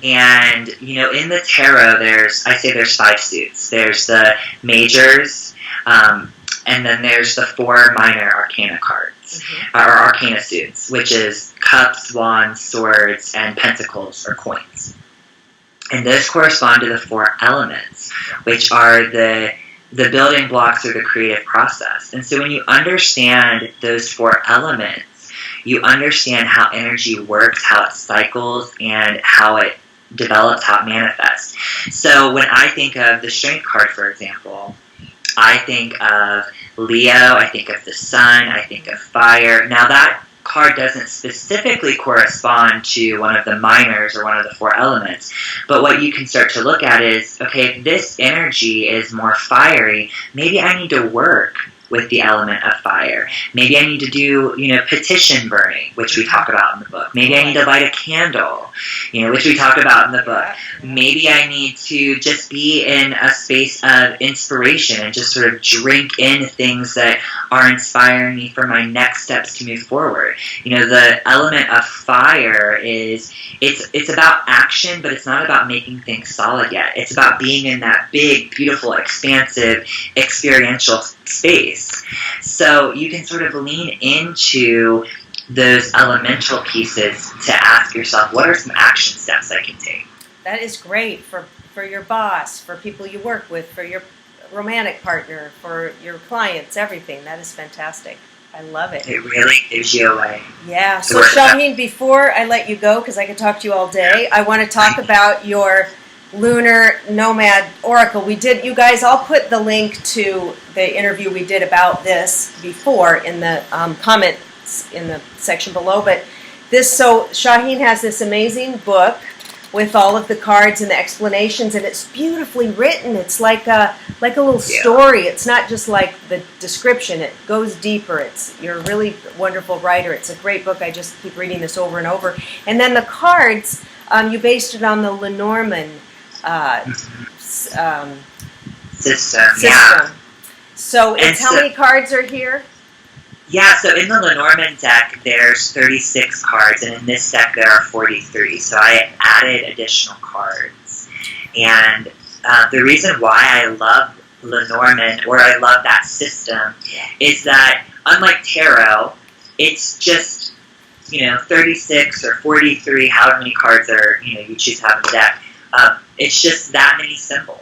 And, in the tarot, there's 5 suits. There's the majors, and then there's the 4 minor arcana cards, or arcana suits, which is cups, wands, swords, and pentacles, or coins. And those correspond to the 4 elements, which are the building blocks of the creative process. And so when you understand those 4 elements, you understand how energy works, how it cycles, and how it develops, how it manifests. So when I think of the strength card, for example, I think of Leo, I think of the sun, I think of fire. Now that card doesn't specifically correspond to one of the minors or one of the 4 elements, but what you can start to look at is, okay, if this energy is more fiery, maybe I need to work with the element of fire. Maybe I need to do, petition burning, which we talk about in the book. Maybe I need to light a candle, which we talk about in the book. Maybe I need to just be in a space of inspiration and just sort of drink in things that are inspiring me for my next steps to move forward. You know, the element of fire is, it's about action, but it's not about making things solid yet. It's about being in that big, beautiful, expansive, experiential space. So you can sort of lean into those elemental pieces to ask yourself, what are some action steps I can take? That is great for your boss, for people you work with, for your romantic partner, for your clients, everything. That is fantastic. I love it. It really gives you a way. Yeah. So Shaheen, before I let you go, because I could talk to you all day, I want to talk about your Lunar Nomad Oracle. You guys, I'll put the link to the interview we did about this before in the comments in the section below. But so Shaheen has this amazing book with all of the cards and the explanations, and it's beautifully written. It's like a little story. It's not just like the description. It goes deeper. You're a really wonderful writer. It's a great book. I just keep reading this over and over. And then the cards, you based it on the Lenormand system. Yeah. So how many cards are here? Yeah, so in the Lenormand deck, there's 36 cards, and in this deck there are 43. So I added additional cards. And the reason why I love Lenormand, or I love that system, is that unlike tarot, it's just, 36 or 43, however many cards are, you choose to have in the deck. It's just that many symbols.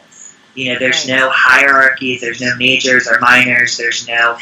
There's no hierarchies, there's no majors or minors, there's no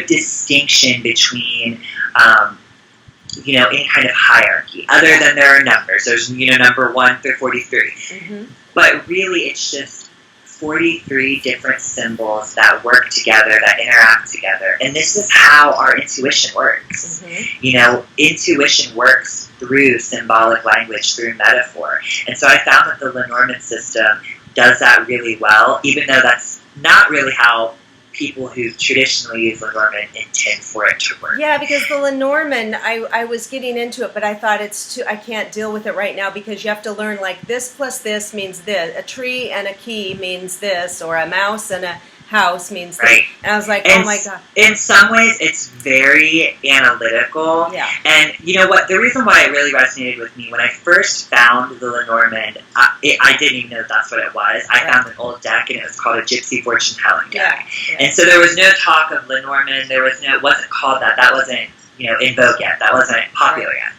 distinction between, any kind of hierarchy, other than there are numbers. There's, number 1 through 43. Mm-hmm. But really, it's just 43 different symbols that work together, that interact together. And this is how our intuition works. Mm-hmm. Intuition works through symbolic language, through metaphor. And so I found that the Lenormand system does that really well, even though that's not really how people who traditionally use Lenormand intend for it to work. Yeah, because the Lenormand, I was getting into it, but I thought I can't deal with it right now, because you have to learn, like, this plus this means this. A tree and a key means this, or a mouse and a house means this. And I was like, oh my God. In some ways, it's very analytical. Yeah. And you know what? The reason why it really resonated with me, when I first found the Lenormand, I didn't even know that's what it was. I found an old deck, and it was called a Gypsy Fortune Telling deck. Yeah. And so there was no talk of Lenormand. It wasn't called that. That wasn't, in vogue yet. That wasn't popular yet.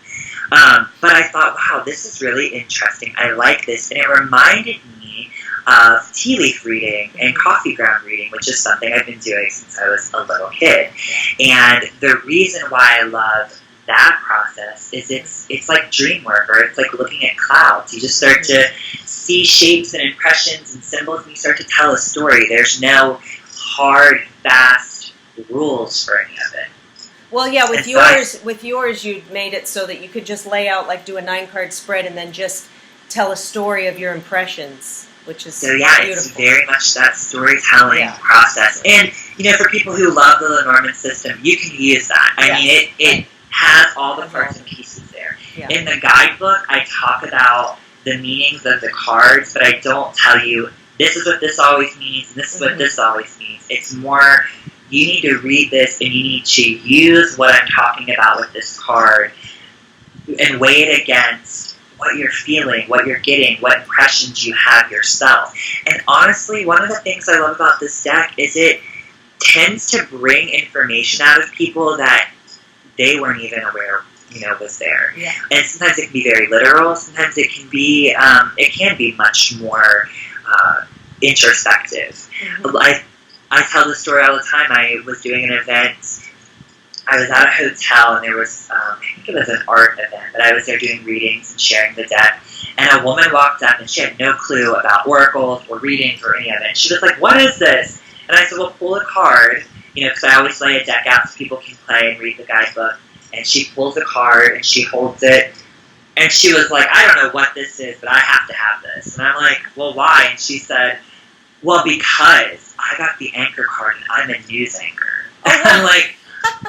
But I thought, wow, this is really interesting. I like this. And it reminded me of tea leaf reading and coffee ground reading, which is something I've been doing since I was a little kid. And the reason why I love that process is it's like dream work, or it's like looking at clouds. You just start to see shapes and impressions and symbols, and you start to tell a story. There's no hard, fast rules for any of it. Well, yeah, with yours, you made it so that you could just lay out, like, do a 9-card spread and then just tell a story of your impressions, which is beautiful. It's very much that storytelling process. And, for people who love the Lenormand system, you can use that. I mean, it has all the parts and pieces there. Yeah. In the guidebook, I talk about the meanings of the cards, but I don't tell you, this is what this always means, and this is what this always means. It's more, you need to read this, and you need to use what I'm talking about with this card and weigh it against what you're feeling, what you're getting, what impressions you have yourself. And honestly, one of the things I love about this deck is it tends to bring information out of people that they weren't even aware, was there. Yeah. And sometimes it can be very literal. Sometimes it can be much more introspective. Mm-hmm. I tell this story all the time. I was doing an event. I was at a hotel, and there was, I think it was an art event, but I was there doing readings and sharing the deck. And a woman walked up, and she had no clue about oracles or readings or any of it. She was like, "What is this?" And I said, "Well, pull a card," because I always lay a deck out so people can play and read the guidebook. And she pulls a card, and she holds it. And she was like, "I don't know what this is, but I have to have this." And I'm like, "Well, why?" And she said, "Well, because I got the anchor card, and I'm a news anchor." And I'm like,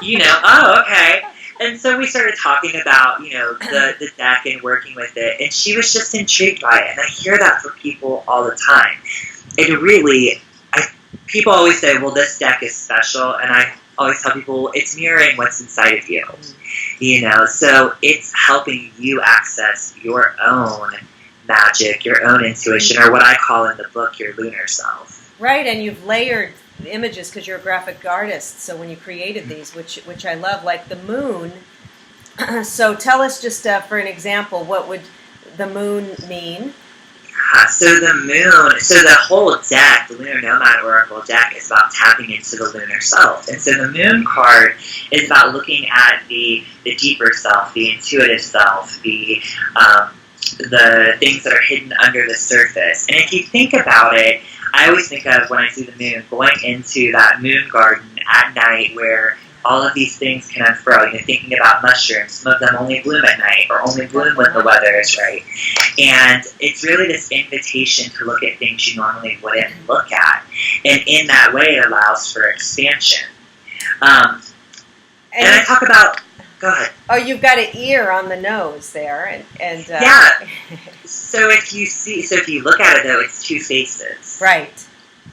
oh, okay. And so we started talking about, the deck and working with it. And she was just intrigued by it. And I hear that from people all the time. It really, people always say, well, this deck is special. And I always tell people it's mirroring what's inside of you. You know, so it's helping you access your own magic, your own intuition, or what I call in the book your lunar self. Right, and you've layered the images because you're a graphic artist. So when you created these, which I love, like the moon. So tell us just for an example, what would the moon mean? So the moon, so the whole deck, the Lunar Nomad Oracle deck, is about tapping into the lunar self. And so the moon card is about looking at the deeper self, the intuitive self, the things that are hidden under the surface. And if you think about it, I always think of, when I see the moon, going into that moon garden at night where all of these things can unfurl. You know, thinking about mushrooms, some of them only bloom at night or only bloom when the weather is right. And it's really this invitation to look at things you normally wouldn't look at. And in that way, it allows for expansion. And I talk about... Go ahead. Oh, you've got an ear on the nose there, and yeah. So if you look at it, though, it's two faces. Right.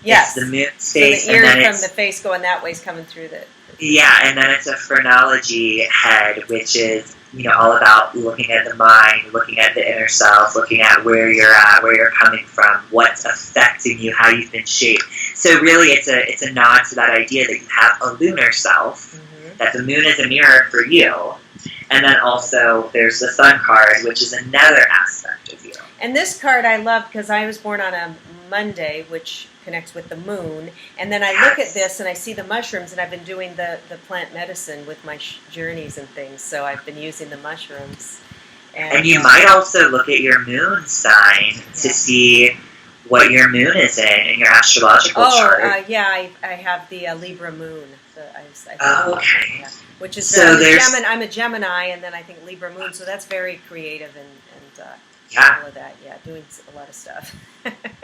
Yes. It's the moon's face, so the ear and then from the face going that way is coming through the. Yeah, and then it's a phrenology head, which is, you know, all about looking at the mind, looking at the inner self, looking at where you're at, where you're coming from, what's affecting you, how you've been shaped. So really, it's a nod to that idea that you have a lunar self, that the moon is a mirror for you, and then also there's the sun card, which is another aspect of you. And this card I love because I was born on a Monday, which connects with the moon, and then I look at this and I see the mushrooms, and I've been doing the plant medicine with my journeys and things, so I've been using the mushrooms. And you might also look at your moon sign to see what your moon is in your astrological chart. I have the Libra moon. Okay. Yeah. Which is so I'm a Gemini, and then I think Libra moon, so that's very creative and all of that. Yeah, doing a lot of stuff.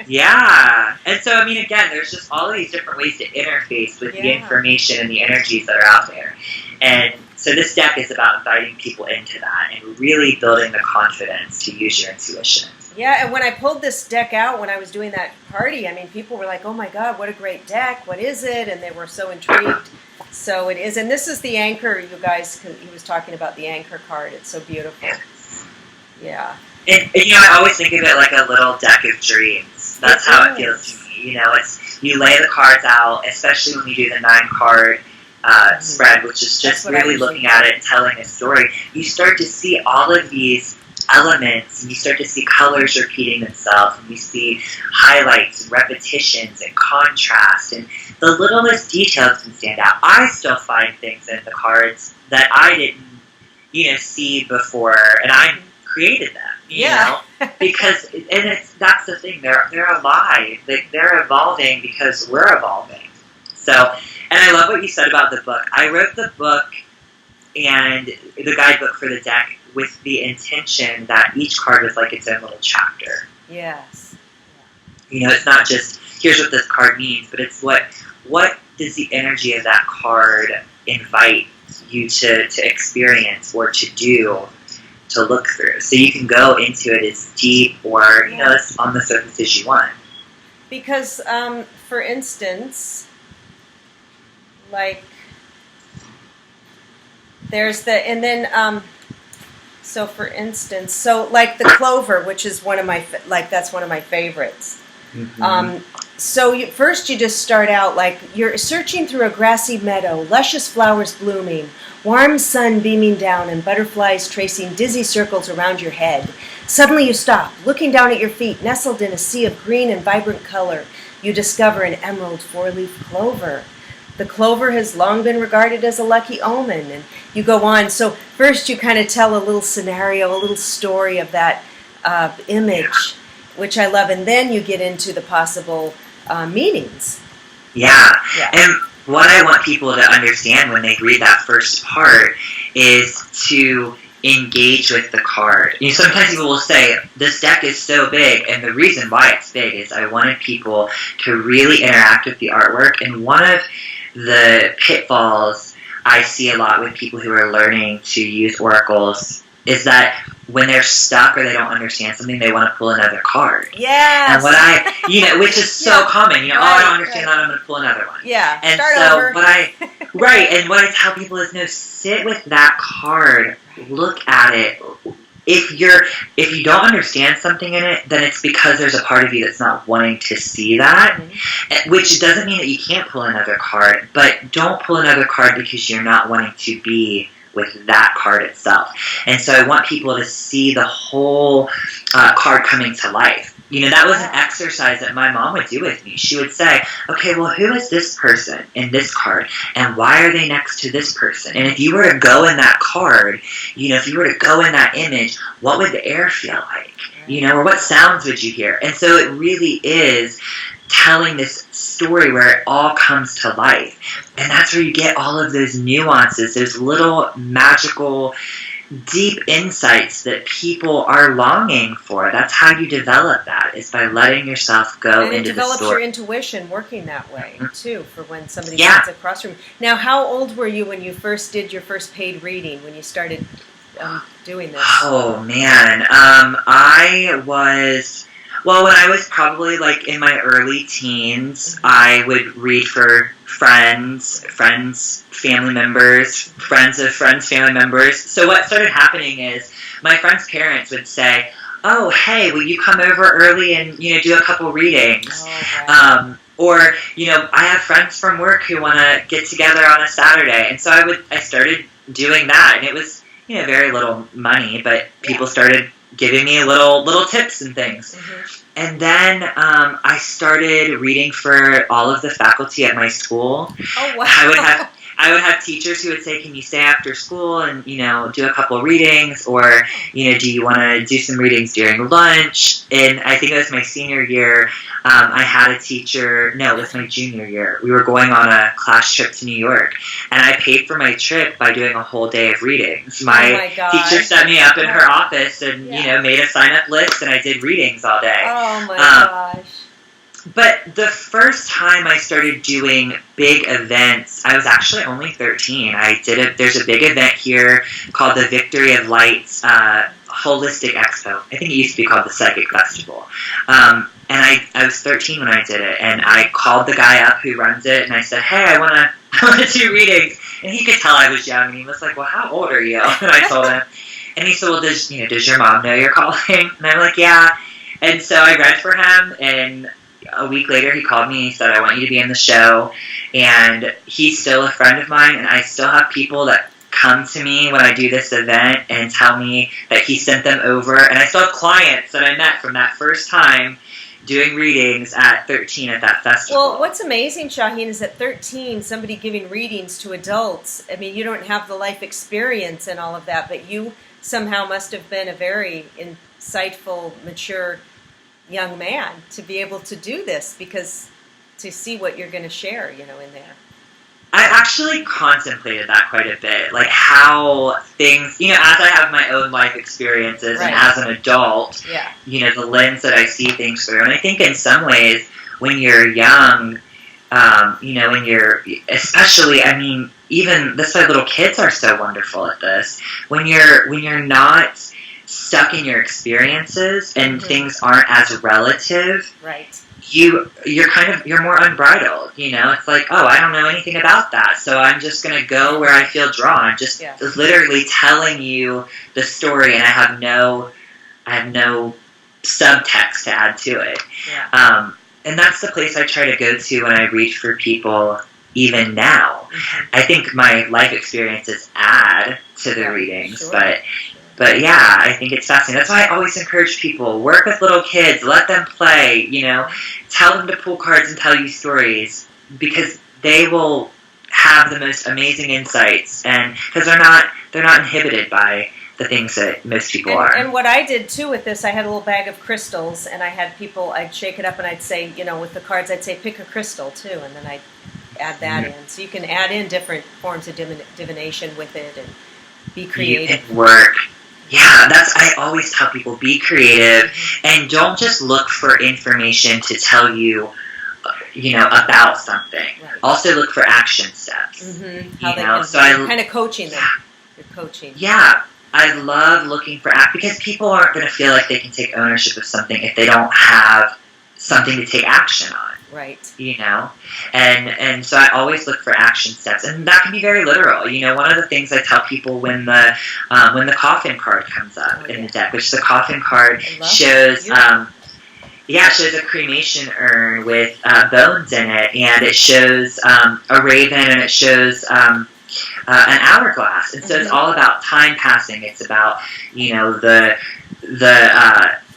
Yeah. And so, I mean, again, there's just all of these different ways to interface with the information and the energies that are out there. And so this deck is about inviting people into that and really building the confidence to use your intuition. Yeah, and when I pulled this deck out when I was doing that party, I mean, people were like, oh my God, what a great deck. What is it? And they were so intrigued. So it is. And this is the anchor, you guys, he was talking about the anchor card. It's so beautiful. Yeah. And you know, I always think of it like a little deck of dreams. That's how it feels to me. You know, it's you lay the cards out, especially when you do the 9-card spread, which is just really looking at it and telling a story. You start to see all of these elements, and you start to see colors repeating themselves, and you see highlights and repetitions and contrast, and the littlest details can stand out. I still find things in the cards that I didn't, you know, see before, and I created them. You know? Because that's the thing. They're alive. They're evolving because we're evolving. So, and I love what you said about the book. I wrote the book and the guidebook for the deck with the intention that each card was like its own little chapter. Yes. You know, it's not just here's what this card means, but it's what does the energy of that card invite you to experience or to do, to look through. So you can go into it as deep or, you know, as on the surface as you want. Because, for instance, like, there's the, and then, so for instance, so like the clover, which is one of my, like, that's one of my favorites. So first you just start out like you're searching through a grassy meadow, luscious flowers blooming, warm sun beaming down, and butterflies tracing dizzy circles around your head. Suddenly you stop, looking down at your feet, nestled in a sea of green and vibrant color. You discover an emerald 4-leaf clover. The clover has long been regarded as a lucky omen, and you go on. So first you kind of tell a little scenario, a little story of that image, which I love, and then you get into the possible meanings. Yeah. And what I want people to understand when they read that first part is to engage with the card. You know, sometimes people will say, this deck is so big, and the reason why it's big is I wanted people to really interact with the artwork, and one of the pitfalls I see a lot with people who are learning to use oracles is that when they're stuck or they don't understand something, they want to pull another card. Yes. And what I, which is so common, oh, I don't understand that, I'm going to pull another one. Yeah. And Start so over. and what I tell people is, no, sit with that card, look at it. If you don't understand something in it, then it's because there's a part of you that's not wanting to see that, which doesn't mean that you can't pull another card, but don't pull another card because you're not wanting to be with that card itself. And so I want people to see the whole card coming to life. That was an exercise that my mom would do with me. She would say, okay, well, who is this person in this card? And why are they next to this person? And if you were to go in that card, if you were to go in that image, what would the air feel like? Or what sounds would you hear? And so it really is telling this story where it all comes to life. And that's where you get all of those nuances, those little magical, deep insights that people are longing for. That's how you develop that, is by letting yourself go and into the story. And it develops your intuition working that way, too, for when somebody sits across from you. Now, how old were you when you first did your first paid reading, when you started doing this? Oh, man. I was... Well, when I was probably in my early teens, I would read for friends, family members, friends of friends, family members. So what started happening is my friends' parents would say, oh, hey, will you come over early and, do a couple readings? Oh, right. I have friends from work who want to get together on a Saturday. And so I started doing that. And it was, very little money, but people started giving me little tips and things. And then I started reading for all of the faculty at my school. Oh, wow. I would have teachers who would say, can you stay after school and, do a couple readings? Or, do you want to do some readings during lunch? And I think it was my senior year, I had a teacher, no, it was my junior year. We were going on a class trip to New York. And I paid for my trip by doing a whole day of readings. My teacher set me up in her office and, made a sign-up list, and I did readings all day. Oh, my gosh. But the first time I started doing big events, I was actually only 13. There's a big event here called the Victory of Lights Holistic Expo. I think it used to be called the Psychic Festival. And I was 13 when I did it, and I called the guy up who runs it, and I said, hey, I want to do readings. And he could tell I was young, and he was like, well, how old are you? And I told him. And he said, well, does your mom know you're calling? And I'm like, yeah. And so I read for him, and a week later he called me and he said, I want you to be in the show. And he's still a friend of mine, and I still have people that come to me when I do this event and tell me that he sent them over. And I still have clients that I met from that first time doing readings at 13 at that festival. Well, what's amazing, Shaheen, is at 13, somebody giving readings to adults. I mean, you don't have the life experience and all of that, but you somehow must have been a very insightful, mature young man to be able to do this, because to see what you're going to share, in there. I actually contemplated that quite a bit, like how things, as I have my own life experiences and as an adult, the lens that I see things through. And I think in some ways, when you're young, when you're, especially, even, that's why little kids are so wonderful at this. When you're not stuck in your experiences and things aren't as relative, right? You're more unbridled, It's like, oh, I don't know anything about that, so I'm just going to go where I feel drawn. I'm just literally telling you the story, and I have no subtext to add to it. Yeah. And that's the place I try to go to when I read for people, even now. I think my life experiences add to the readings, But yeah, I think it's fascinating. That's why I always encourage people, work with little kids, let them play, tell them to pull cards and tell you stories, because they will have the most amazing insights, and because they're not inhibited by the things that most people are. And what I did too with this, I had a little bag of crystals, and I had people, I'd shake it up and I'd say, with the cards, I'd say pick a crystal too, and then I'd add that in. So you can add in different forms of divination with it and be creative. You can work. Yeah, I always tell people, be creative, and don't just look for information to tell you, about something. Right. Also look for action steps. How they can, kind of coaching them. You're coaching. Yeah, I love looking for because people aren't going to feel like they can take ownership of something if they don't have something to take action on. Right. You know, and so I always look for action steps, and that can be very literal. You know, one of the things I tell people when the coffin card comes up in the deck, which the coffin card shows, it shows a cremation urn with bones in it, and it shows a raven, and it shows an hourglass, and so it's all about time passing. It's about, you know, the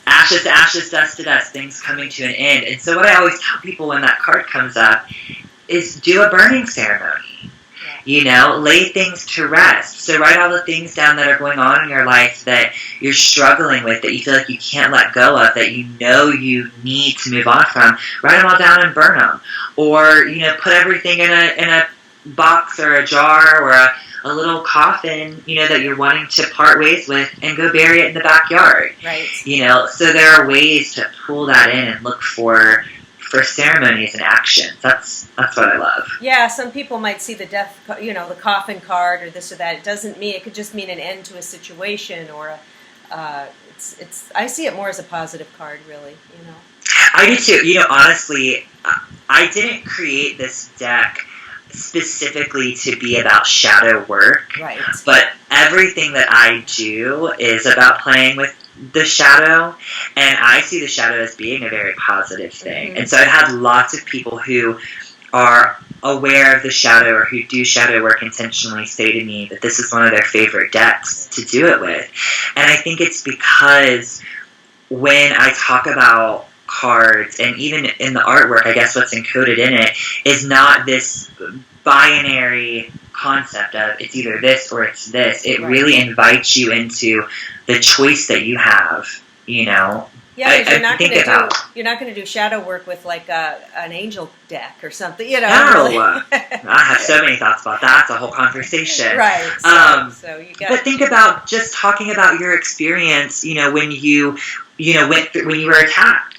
ashes to ashes, dust to dust, things coming to an end. And so what I always tell people when that card comes up is do a burning ceremony. You know, lay things to rest. So write all the things down that are going on in your life that you're struggling with, that you feel like you can't let go of, that you know you need to move on from. Write them all down and burn them. Or, you know, put everything in a box or a jar or a little coffin, you know, that you're wanting to part ways with, and go bury it in the backyard. Right. You know, so there are ways to pull that in and look for ceremonies and actions. That's what I love. Yeah, some people might see the death, you know, the coffin card or this or that. It doesn't mean, it could just mean an end to a situation, or it's. I see it more as a positive card, really. You know. I do too. You know, honestly, I didn't create this deck specifically to be about shadow work. Right. But everything that I do is about playing with the shadow, and I see the shadow as being a very positive thing. And so I've had lots of people who are aware of the shadow or who do shadow work intentionally say to me that this is one of their favorite decks to do it with. And I think it's because when I talk about cards, and even in the artwork, I guess what's encoded in it is not this binary concept of it's either this or it's this. It really invites you into the choice that you have, you know. Yeah, because you're not going to do shadow work with like an angel deck or something, you know. No, I have so many thoughts about that. That's a whole conversation, right? So you got. But think about just talking about your experience. You know, when you when you were attacked.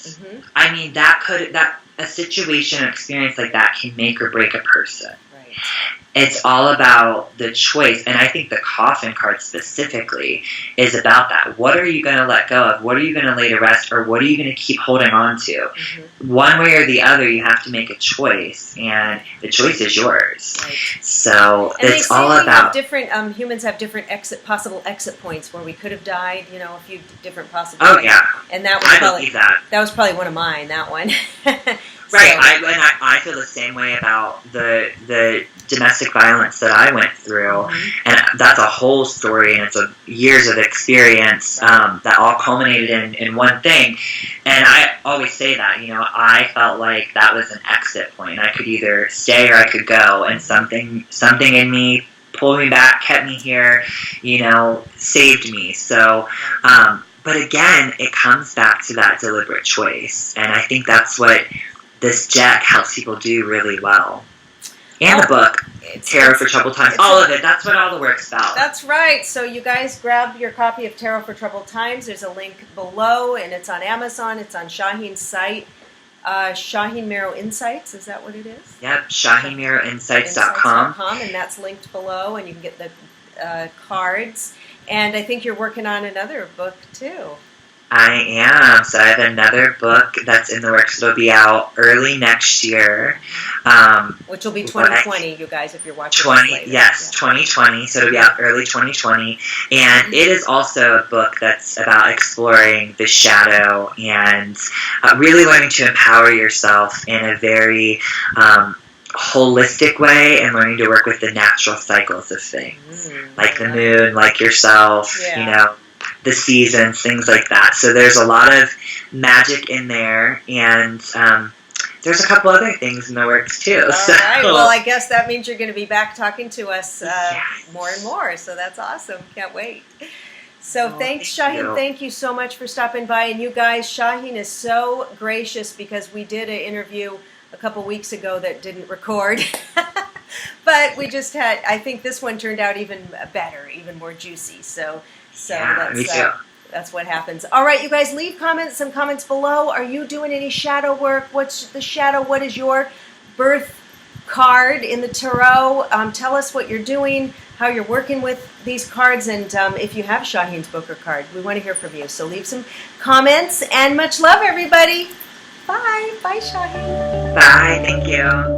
I mean, a situation or experience like that can make or break a person. Right. It's all about the choice, and I think the coffin card specifically is about that. What are you going to let go of? What are you going to lay to rest, or what are you going to keep holding on to? One way or the other, you have to make a choice, and the choice is yours. Right. So and it's all about different. Humans have different possible exit points where we could have died. You know, a few different possibilities. Oh yeah, and that was believe that. That was probably one of mine. That one. Right, I feel the same way about the domestic violence that I went through, and that's a whole story, and it's years of experience that all culminated in one thing. And I always say that, you know, I felt like that was an exit point. I could either stay or I could go, and something in me pulled me back, kept me here, you know, saved me. So, but again, it comes back to that deliberate choice, and I think that's what this deck helps people do really well. And the book, Tarot for Troubled Times, all of it. That's what all the work's about. That's right. So you guys grab your copy of Tarot for Troubled Times. There's a link below, and it's on Amazon. It's on Shaheen's site. Shaheen Miro Insights, is that what it is? Yep, ShaheenMiroInsights.com. And that's linked below, and you can get the cards. And I think you're working on another book, too. I am. So I have another book that's in the works. It'll be out early next year. Which will be 2020, you guys, if you're watching this later. Yes, 2020. So it'll be out early 2020. And it is also a book that's about exploring the shadow and really learning to empower yourself in a very holistic way, and learning to work with the natural cycles of things. Like the moon, like yourself, you know, the seasons, things like that. So there's a lot of magic in there, and there's a couple other things in the works too. All right. Well, I guess that means you're going to be back talking to us more and more. So that's awesome. Can't wait. So thanks, Shaheen. Thank you so much for stopping by. And you guys, Shaheen is so gracious because we did an interview a couple weeks ago that didn't record. But we just had, I think this one turned out even better, even more juicy. So that's what happens. All right, you guys, leave some comments below. Are you doing any shadow work? What's the shadow? What is your birth card in the tarot? Tell us what you're doing. how you're working with these cards, and if you have Shaheen's book or card. We want to hear from you. So leave some comments, and much love, everybody. Bye. Bye, Shaheen. Bye. Thank you.